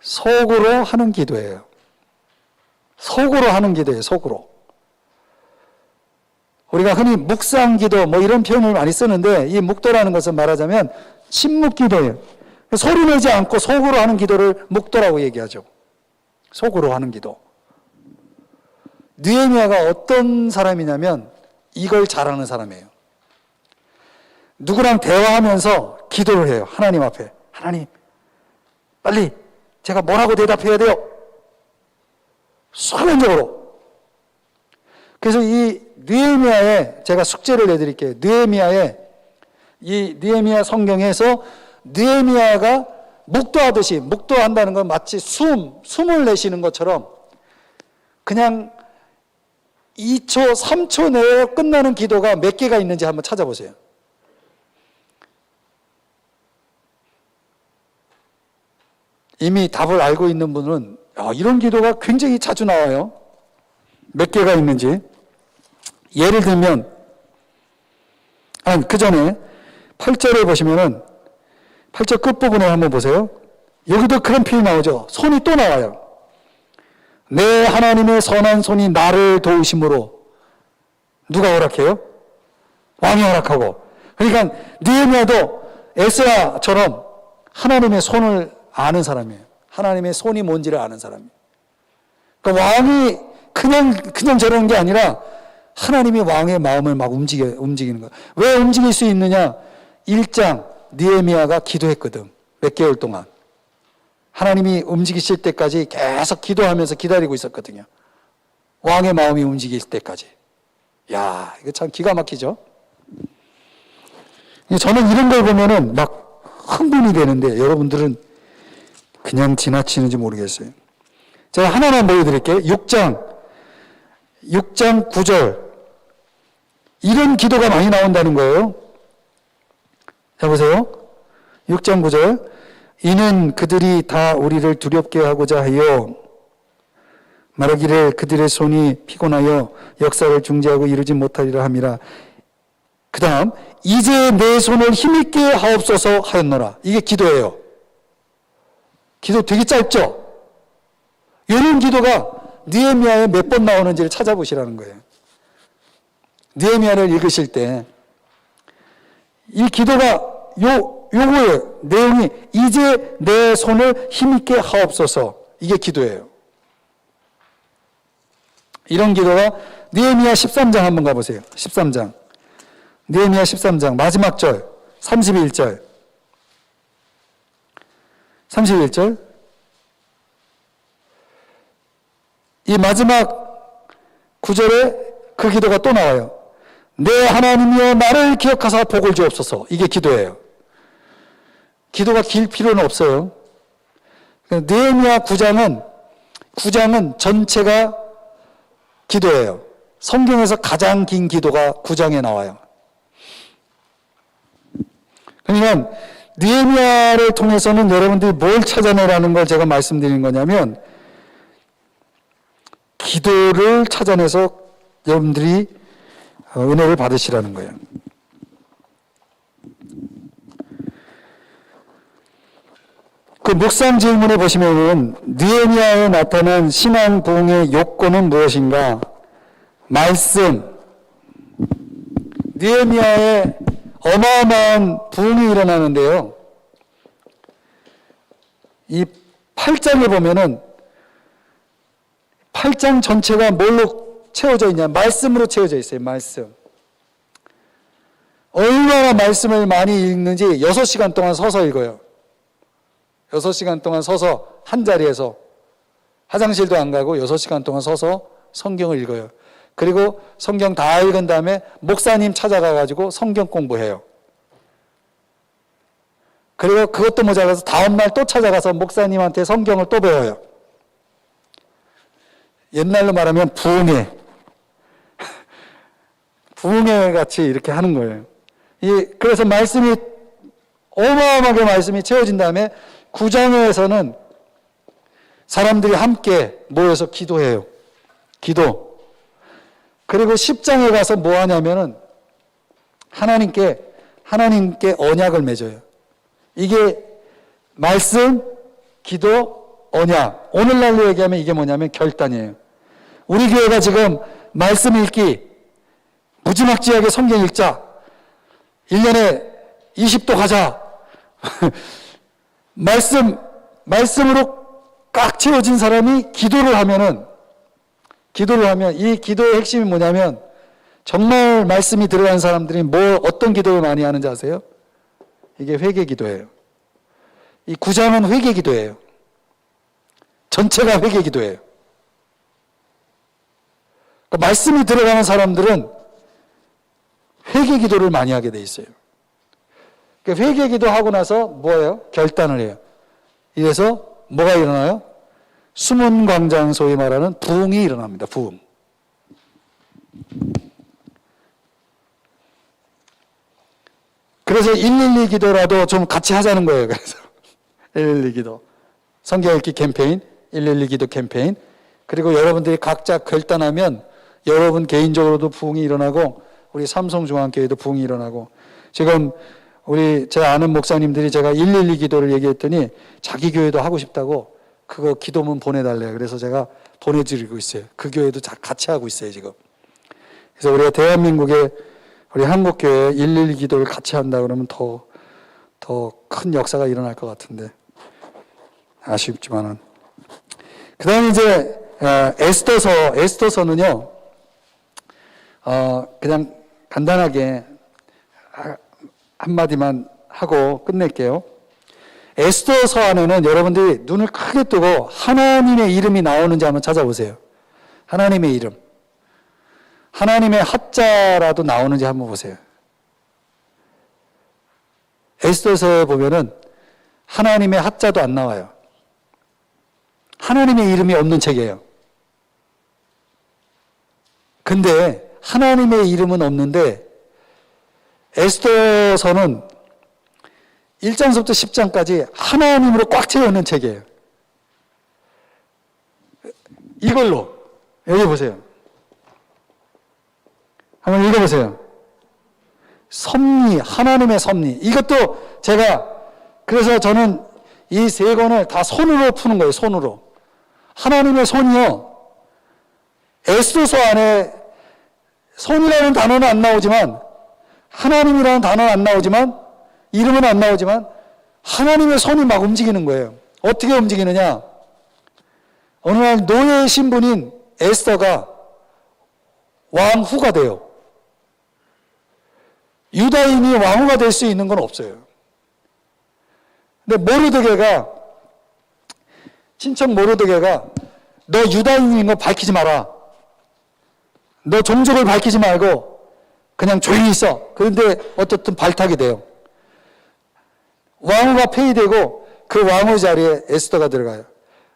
속으로 하는 기도예요. 속으로 하는 기도예요. 속으로. 우리가 흔히 묵상기도 뭐 이런 표현을 많이 쓰는데 이 묵도라는 것은 말하자면 침묵기도예요. 소리 내지 않고 속으로 하는 기도를 묵도라고 얘기하죠. 속으로 하는 기도. 느헤미야가 어떤 사람이냐면 이걸 잘하는 사람이에요. 누구랑 대화하면서 기도를 해요. 하나님 앞에. 하나님, 빨리 제가 뭐라고 대답해야 돼요? 순간적으로. 그래서 이 느헤미야의, 제가 숙제를 내드릴게요. 이 느헤미야 성경에서 느헤미야가 묵도하듯이, 묵도한다는 건 마치 숨을 내쉬는 것처럼 그냥 2초, 3초 내에 끝나는 기도가 몇 개가 있는지 한번 찾아보세요. 이미 답을 알고 있는 분은 이런 기도가 굉장히 자주 나와요. 몇 개가 있는지. 예를 들면 그 전에 8절에 보시면은 8절 끝부분에 한번 보세요. 여기도 그런 표현이 나오죠. 손이 또 나와요. 내 하나님의 선한 손이 나를 도우심으로. 누가 허락해요? 왕이 허락하고. 그러니까 느헤미야도 에스라처럼 하나님의 손을 아는 사람이에요. 하나님의 손이 뭔지를 아는 사람이에요. 그러니까 왕이 그냥 저러는 게 아니라 하나님이 왕의 마음을 막 움직이는 거예요. 왜 움직일 수 있느냐? 1장 느헤미야가 기도했거든. 몇 개월 동안. 하나님이 움직이실 때까지 계속 기도하면서 기다리고 있었거든요. 왕의 마음이 움직일 때까지. 야, 이거 참 기가 막히죠? 저는 이런 걸 보면은 막 흥분이 되는데 여러분들은 그냥 지나치는지 모르겠어요. 제가 하나만 보여드릴게요. 6장 9절. 이런 기도가 많이 나온다는 거예요. 자, 보세요. 6장 9절. 이는 그들이 다 우리를 두렵게 하고자 하여 말하기를 그들의 손이 피곤하여 역사를 중지하고 이루지 못하리라 함이라. 그 다음, 이제 내 손을 힘있게 하옵소서 하였노라. 이게 기도예요. 기도 되게 짧죠? 이런 기도가 느헤미야에 몇 번 나오는지를 찾아보시라는 거예요. 느헤미야를 읽으실 때 이 기도가 요거예요. 내용이 이제 내 손을 힘있게 하옵소서. 이게 기도예요. 이런 기도가 느헤미야 13장 한번 가보세요. 13장. 느헤미야 13장 마지막 절 31절. 31절. 이 마지막 구절에 그 기도가 또 나와요. 내 하나님이여 나를 기억하사 복을 주옵소서. 이게 기도예요. 기도가 길 필요는 없어요. 느헤미야 9장은 전체가 기도예요. 성경에서 가장 긴 기도가 9장에 나와요. 그러니까 느헤미야를 통해서는 여러분들이 뭘 찾아내라는 걸 제가 말씀드린 거냐면 기도를 찾아내서 여러분들이 은혜를 받으시라는 거예요. 그 묵상 질문에 보시면은 느헤미야에 나타난 신앙 부흥의 요건은 무엇인가? 말씀. 느헤미야에 어마어마한 부흥이 일어나는데요. 이 8장에 보면은 8장 전체가 뭘로 채워져 있냐? 말씀으로 채워져 있어요. 말씀. 얼마나 말씀을 많이 읽는지 6시간 동안 서서 읽어요. 6시간 동안 서서 한 자리에서 화장실도 안 가고 6시간 동안 서서 성경을 읽어요. 그리고 성경 다 읽은 다음에 목사님 찾아가가지고 성경 공부해요. 그리고 그것도 모자라서 다음날 또 찾아가서 목사님한테 성경을 또 배워요. 옛날로 말하면 부흥회. 부흥회 같이 이렇게 하는 거예요. 그래서 어마어마하게 말씀이 채워진 다음에 9장에서는 사람들이 함께 모여서 기도해요. 기도. 그리고 10장에 가서 뭐 하냐면은 하나님께 언약을 맺어요. 이게 말씀, 기도, 언약. 오늘날로 얘기하면 이게 뭐냐면 결단이에요. 우리 교회가 지금 말씀 읽기, 무지막지하게 성경 읽자. 1년에 20도 가자. 말씀으로 꽉 채워진 사람이 기도를 하면 이 기도의 핵심이 뭐냐면 정말 말씀이 들어간 사람들이 어떤 기도를 많이 하는지 아세요? 이게 회개 기도예요. 이 9장은 회개 기도예요. 전체가 회개 기도예요. 그러니까 말씀이 들어가는 사람들은 회개 기도를 많이 하게 돼 있어요. 그러니까 회개 기도하고 나서 뭐예요? 결단을 해요. 이래서 뭐가 일어나요? 숨은 광장 소위 말하는 부흥이 일어납니다. 부흥. 그래서 112 기도라도 좀 같이 하자는 거예요. 그래서 112 기도. 성경 읽기 캠페인, 112 기도 캠페인. 그리고 여러분들이 각자 결단하면 여러분 개인적으로도 부흥이 일어나고 우리 삼성중앙교회도 부흥이 일어나고 지금 제가 아는 목사님들이 제가 112 기도를 얘기했더니 자기 교회도 하고 싶다고 그거 기도문 보내달래요. 그래서 제가 보내드리고 있어요. 그 교회도 같이 하고 있어요, 지금. 그래서 우리가 대한민국의 우리 한국교회 112 기도를 같이 한다 그러면 더 큰 역사가 일어날 것 같은데 아쉽지만은. 그 다음에 이제 에스더서는요 그냥 간단하게 한마디만 하고 끝낼게요. 에스더서 안에는 여러분들이 눈을 크게 뜨고 하나님의 이름이 나오는지 한번 찾아보세요. 하나님의 이름. 하나님의 하자라도 나오는지 한번 보세요. 에스더서에 보면은 하나님의 하자도 안 나와요. 하나님의 이름이 없는 책이에요. 근데 하나님의 이름은 없는데 에스더서는 1장부터 10장까지 하나님으로 꽉 채워 있는 책이에요. 이걸로 여기 보세요. 한번 읽어보세요. 섭리, 하나님의 섭리. 이것도 제가 그래서 저는 이 세 권을 다 손으로 푸는 거예요. 손으로. 하나님의 손이요. 에스더서 안에 손이라는 단어는 안 나오지만 하나님이라는 단어는 안 나오지만 이름은 안 나오지만 하나님의 손이 막 움직이는 거예요. 어떻게 움직이느냐? 어느 날 노예의 신분인 에스더가 왕후가 돼요. 유다인이 왕후가 될 수 있는 건 없어요. 근데 모르드게가 친척 모르드게가 너 유다인인 거 밝히지 마라. 너 종족을 밝히지 말고 그냥 조용히 있어. 그런데 어떻든 발탁이 돼요. 왕후가 폐위되고 그 왕후 자리에 에스더가 들어가요.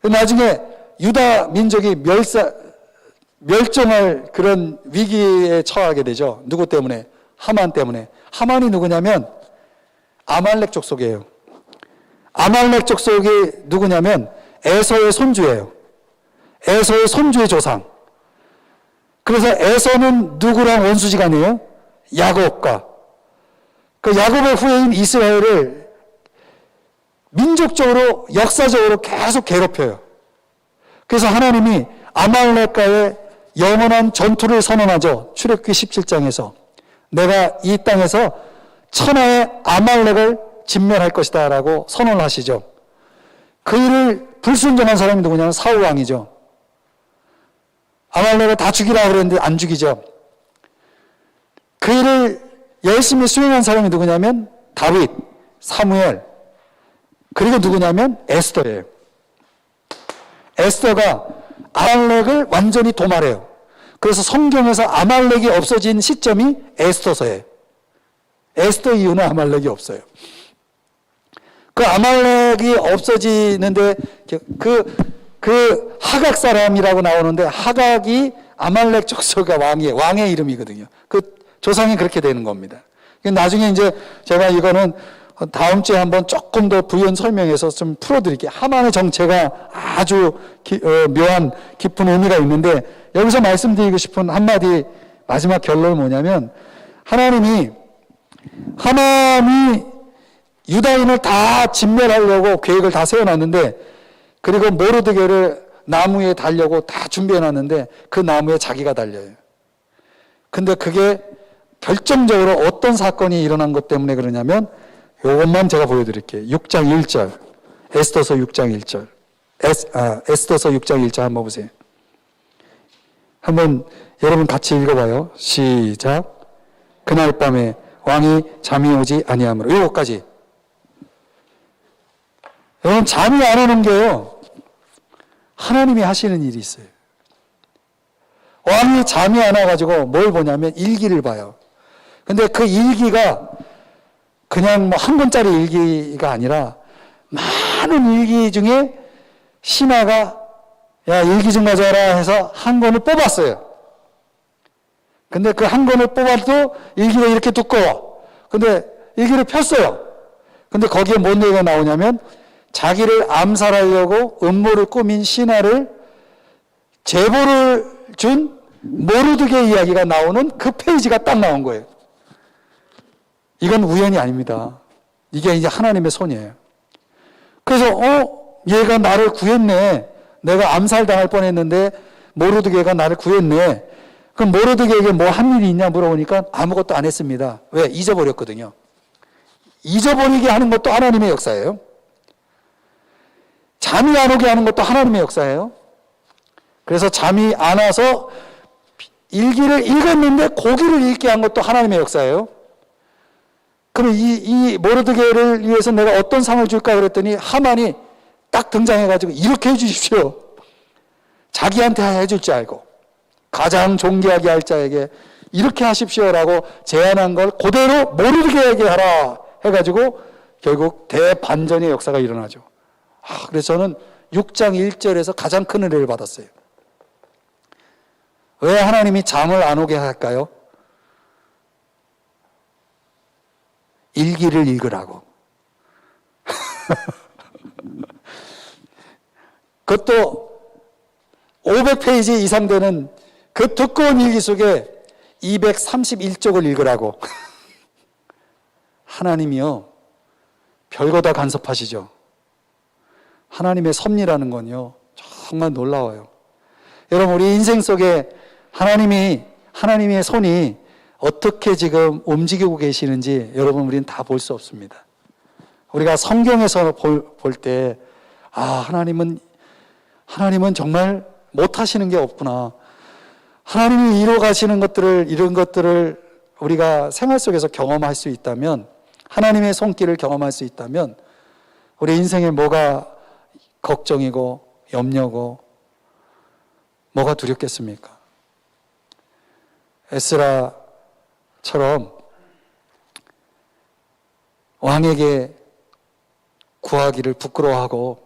나중에 유다 민족이 멸종할 그런 위기에 처하게 되죠. 누구 때문에? 하만 때문에. 하만이 누구냐면 아말렉 족속이에요. 아말렉 족속이 누구냐면 에서의 손주예요. 에서의 손주의 조상. 그래서 에서는 누구랑 원수지간이에요? 야곱과. 그 야곱의 후예인 이스라엘을 민족적으로 역사적으로 계속 괴롭혀요. 그래서 하나님이 아말렉과의 영원한 전투를 선언하죠. 출애굽기 17장에서 내가 이 땅에서 천하의 아말렉을 진멸할 것이다 라고 선언을 하시죠. 그 일을 불순종한 사람이 누구냐면 사울 왕이죠. 아말렉을 다 죽이라 그랬는데 안 죽이죠. 그 일을 열심히 수행한 사람이 누구냐면 다윗, 사무엘, 그리고 누구냐면 에스더예요. 에스더가 아말렉을 완전히 도말해요. 그래서 성경에서 아말렉이 없어진 시점이 에스더서예요. 에스더 이후는 아말렉이 없어요. 그 아말렉이 없어지는데 그 하각 사람이라고 나오는데 하각이 아말렉 족속의 왕의 이름이거든요. 그 조상이 그렇게 되는 겁니다. 나중에 이제 제가 이거는 다음 주에 한번 조금 더 부연 설명해서 좀 풀어드릴게요. 하만의 정체가 아주 묘한 깊은 의미가 있는데 여기서 말씀드리고 싶은 한마디 마지막 결론은 뭐냐면 하나님이 유다인을 다 진멸하려고 계획을 다 세워놨는데 그리고 모르드게를 나무에 달려고 다 준비해놨는데 그 나무에 자기가 달려요. 근데 그게 결정적으로 어떤 사건이 일어난 것 때문에 그러냐면 이것만 제가 보여드릴게요. 6장 1절 에스더서 6장 1절 에스더서 6장 1절 한번 보세요. 한번 여러분 같이 읽어봐요. 시작. 그날 밤에 왕이 잠이 오지 아니하므로 이것까지. 여러분 잠이 안 오는 게요 하나님이 하시는 일이 있어요. 왕이 잠이 안 와가지고 뭘 보냐면 일기를 봐요. 근데 그 일기가 그냥 뭐 한 권짜리 일기가 아니라 많은 일기 중에 신하가 야 일기 좀 가져와라 해서 한 권을 뽑았어요. 근데 그 한 권을 뽑아도 일기가 이렇게 두꺼워. 근데 일기를 폈어요. 근데 거기에 뭔 얘기가 나오냐면 자기를 암살하려고 음모를 꾸민 신하를 제보를 준 모르드게 이야기가 나오는 그 페이지가 딱 나온 거예요. 이건 우연이 아닙니다. 이게 이제 하나님의 손이에요. 그래서 얘가 나를 구했네. 내가 암살당할 뻔했는데 모르드게가 나를 구했네. 그럼 모르드게에게 뭐 한 일이 있냐 물어보니까 아무것도 안 했습니다. 왜? 잊어버렸거든요. 잊어버리게 하는 것도 하나님의 역사예요. 잠이 안 오게 하는 것도 하나님의 역사예요. 그래서 잠이 안 와서 일기를 읽었는데 고기를 읽게 한 것도 하나님의 역사예요. 그럼 이 모르드게를 위해서 내가 어떤 상을 줄까 그랬더니 하만이 딱 등장해가지고 이렇게 해주십시오. 자기한테 해줄 줄 알고 가장 존귀하게 할 자에게 이렇게 하십시오라고 제안한 걸 그대로 모르드게에게 하라 해가지고 결국 대반전의 역사가 일어나죠. 그래서 저는 6장 1절에서 가장 큰 은혜를 받았어요. 왜 하나님이 잠을 안 오게 할까요? 일기를 읽으라고. 그것도 500페이지 이상 되는 그 두꺼운 일기 속에 231쪽을 읽으라고. 하나님이요, 별거 다 간섭하시죠. 하나님의 섭리라는 건요, 정말 놀라워요. 여러분, 우리 인생 속에 하나님의 손이 어떻게 지금 움직이고 계시는지 여러분, 우리는 다 볼 수 없습니다. 우리가 성경에서 볼 때, 하나님은 정말 못하시는 게 없구나. 하나님이 이루어 가시는 이런 것들을 우리가 생활 속에서 경험할 수 있다면, 하나님의 손길을 경험할 수 있다면, 우리 인생에 뭐가 걱정이고 염려고 뭐가 두렵겠습니까? 에스라처럼 왕에게 구하기를 부끄러워하고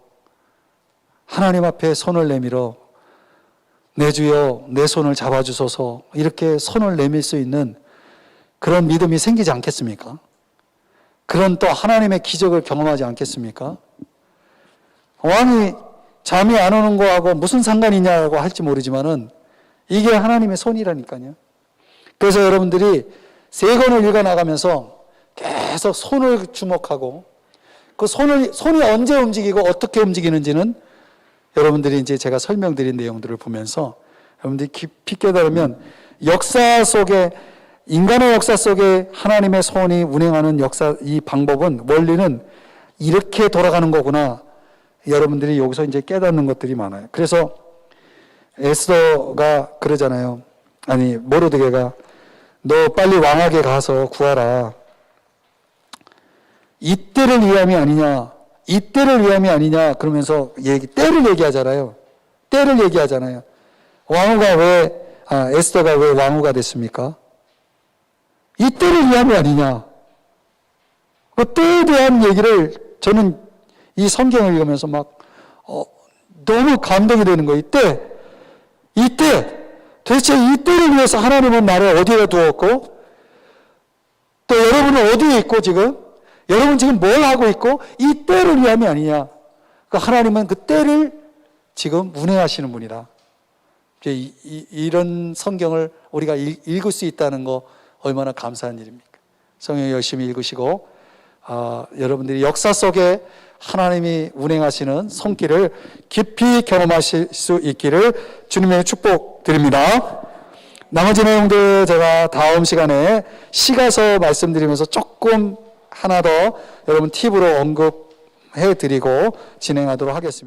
하나님 앞에 손을 내밀어 내 주여 내 손을 잡아주소서 이렇게 손을 내밀 수 있는 그런 믿음이 생기지 않겠습니까? 그런 또 하나님의 기적을 경험하지 않겠습니까? 왕이 잠이 안 오는 거하고 무슨 상관이냐고 할지 모르지만은 이게 하나님의 손이라니까요. 그래서 여러분들이 세 권을 읽어 나가면서 계속 손을 주목하고 그 손이 언제 움직이고 어떻게 움직이는지는 여러분들이 이제 제가 설명드린 내용들을 보면서 여러분들이 깊이 깨달으면 역사 속에 인간의 역사 속에 하나님의 손이 운행하는 역사 이 방법은 원리는 이렇게 돌아가는 거구나. 여러분들이 여기서 이제 깨닫는 것들이 많아요. 그래서 에스더가 그러잖아요. 모르드게가 너 빨리 왕에게 가서 구하라. 이때를 위함이 아니냐. 이때를 위함이 아니냐. 그러면서 때를 얘기하잖아요. 때를 얘기하잖아요. 에스더가 왜 왕후가 됐습니까? 이때를 위함이 아니냐. 그 때에 대한 얘기를 저는 이 성경을 읽으면서 너무 감동이 되는 거예요. 이때 도대체 이때를 위해서 하나님은 나를 어디에 두었고 또 여러분은 어디에 있고 지금 여러분 지금 뭘 하고 있고 이 때를 위함이 아니냐. 하나님은 그 때를 지금 운행하시는 분이다. 이런 성경을 우리가 읽을 수 있다는 거 얼마나 감사한 일입니까? 성경 열심히 읽으시고 여러분들이 역사 속에 하나님이 운행하시는 손길을 깊이 경험하실 수 있기를 주님의 축복드립니다. 나머지 내용들 제가 다음 시간에 시가서 말씀드리면서 조금 하나 더 여러분 팁으로 언급해 드리고 진행하도록 하겠습니다.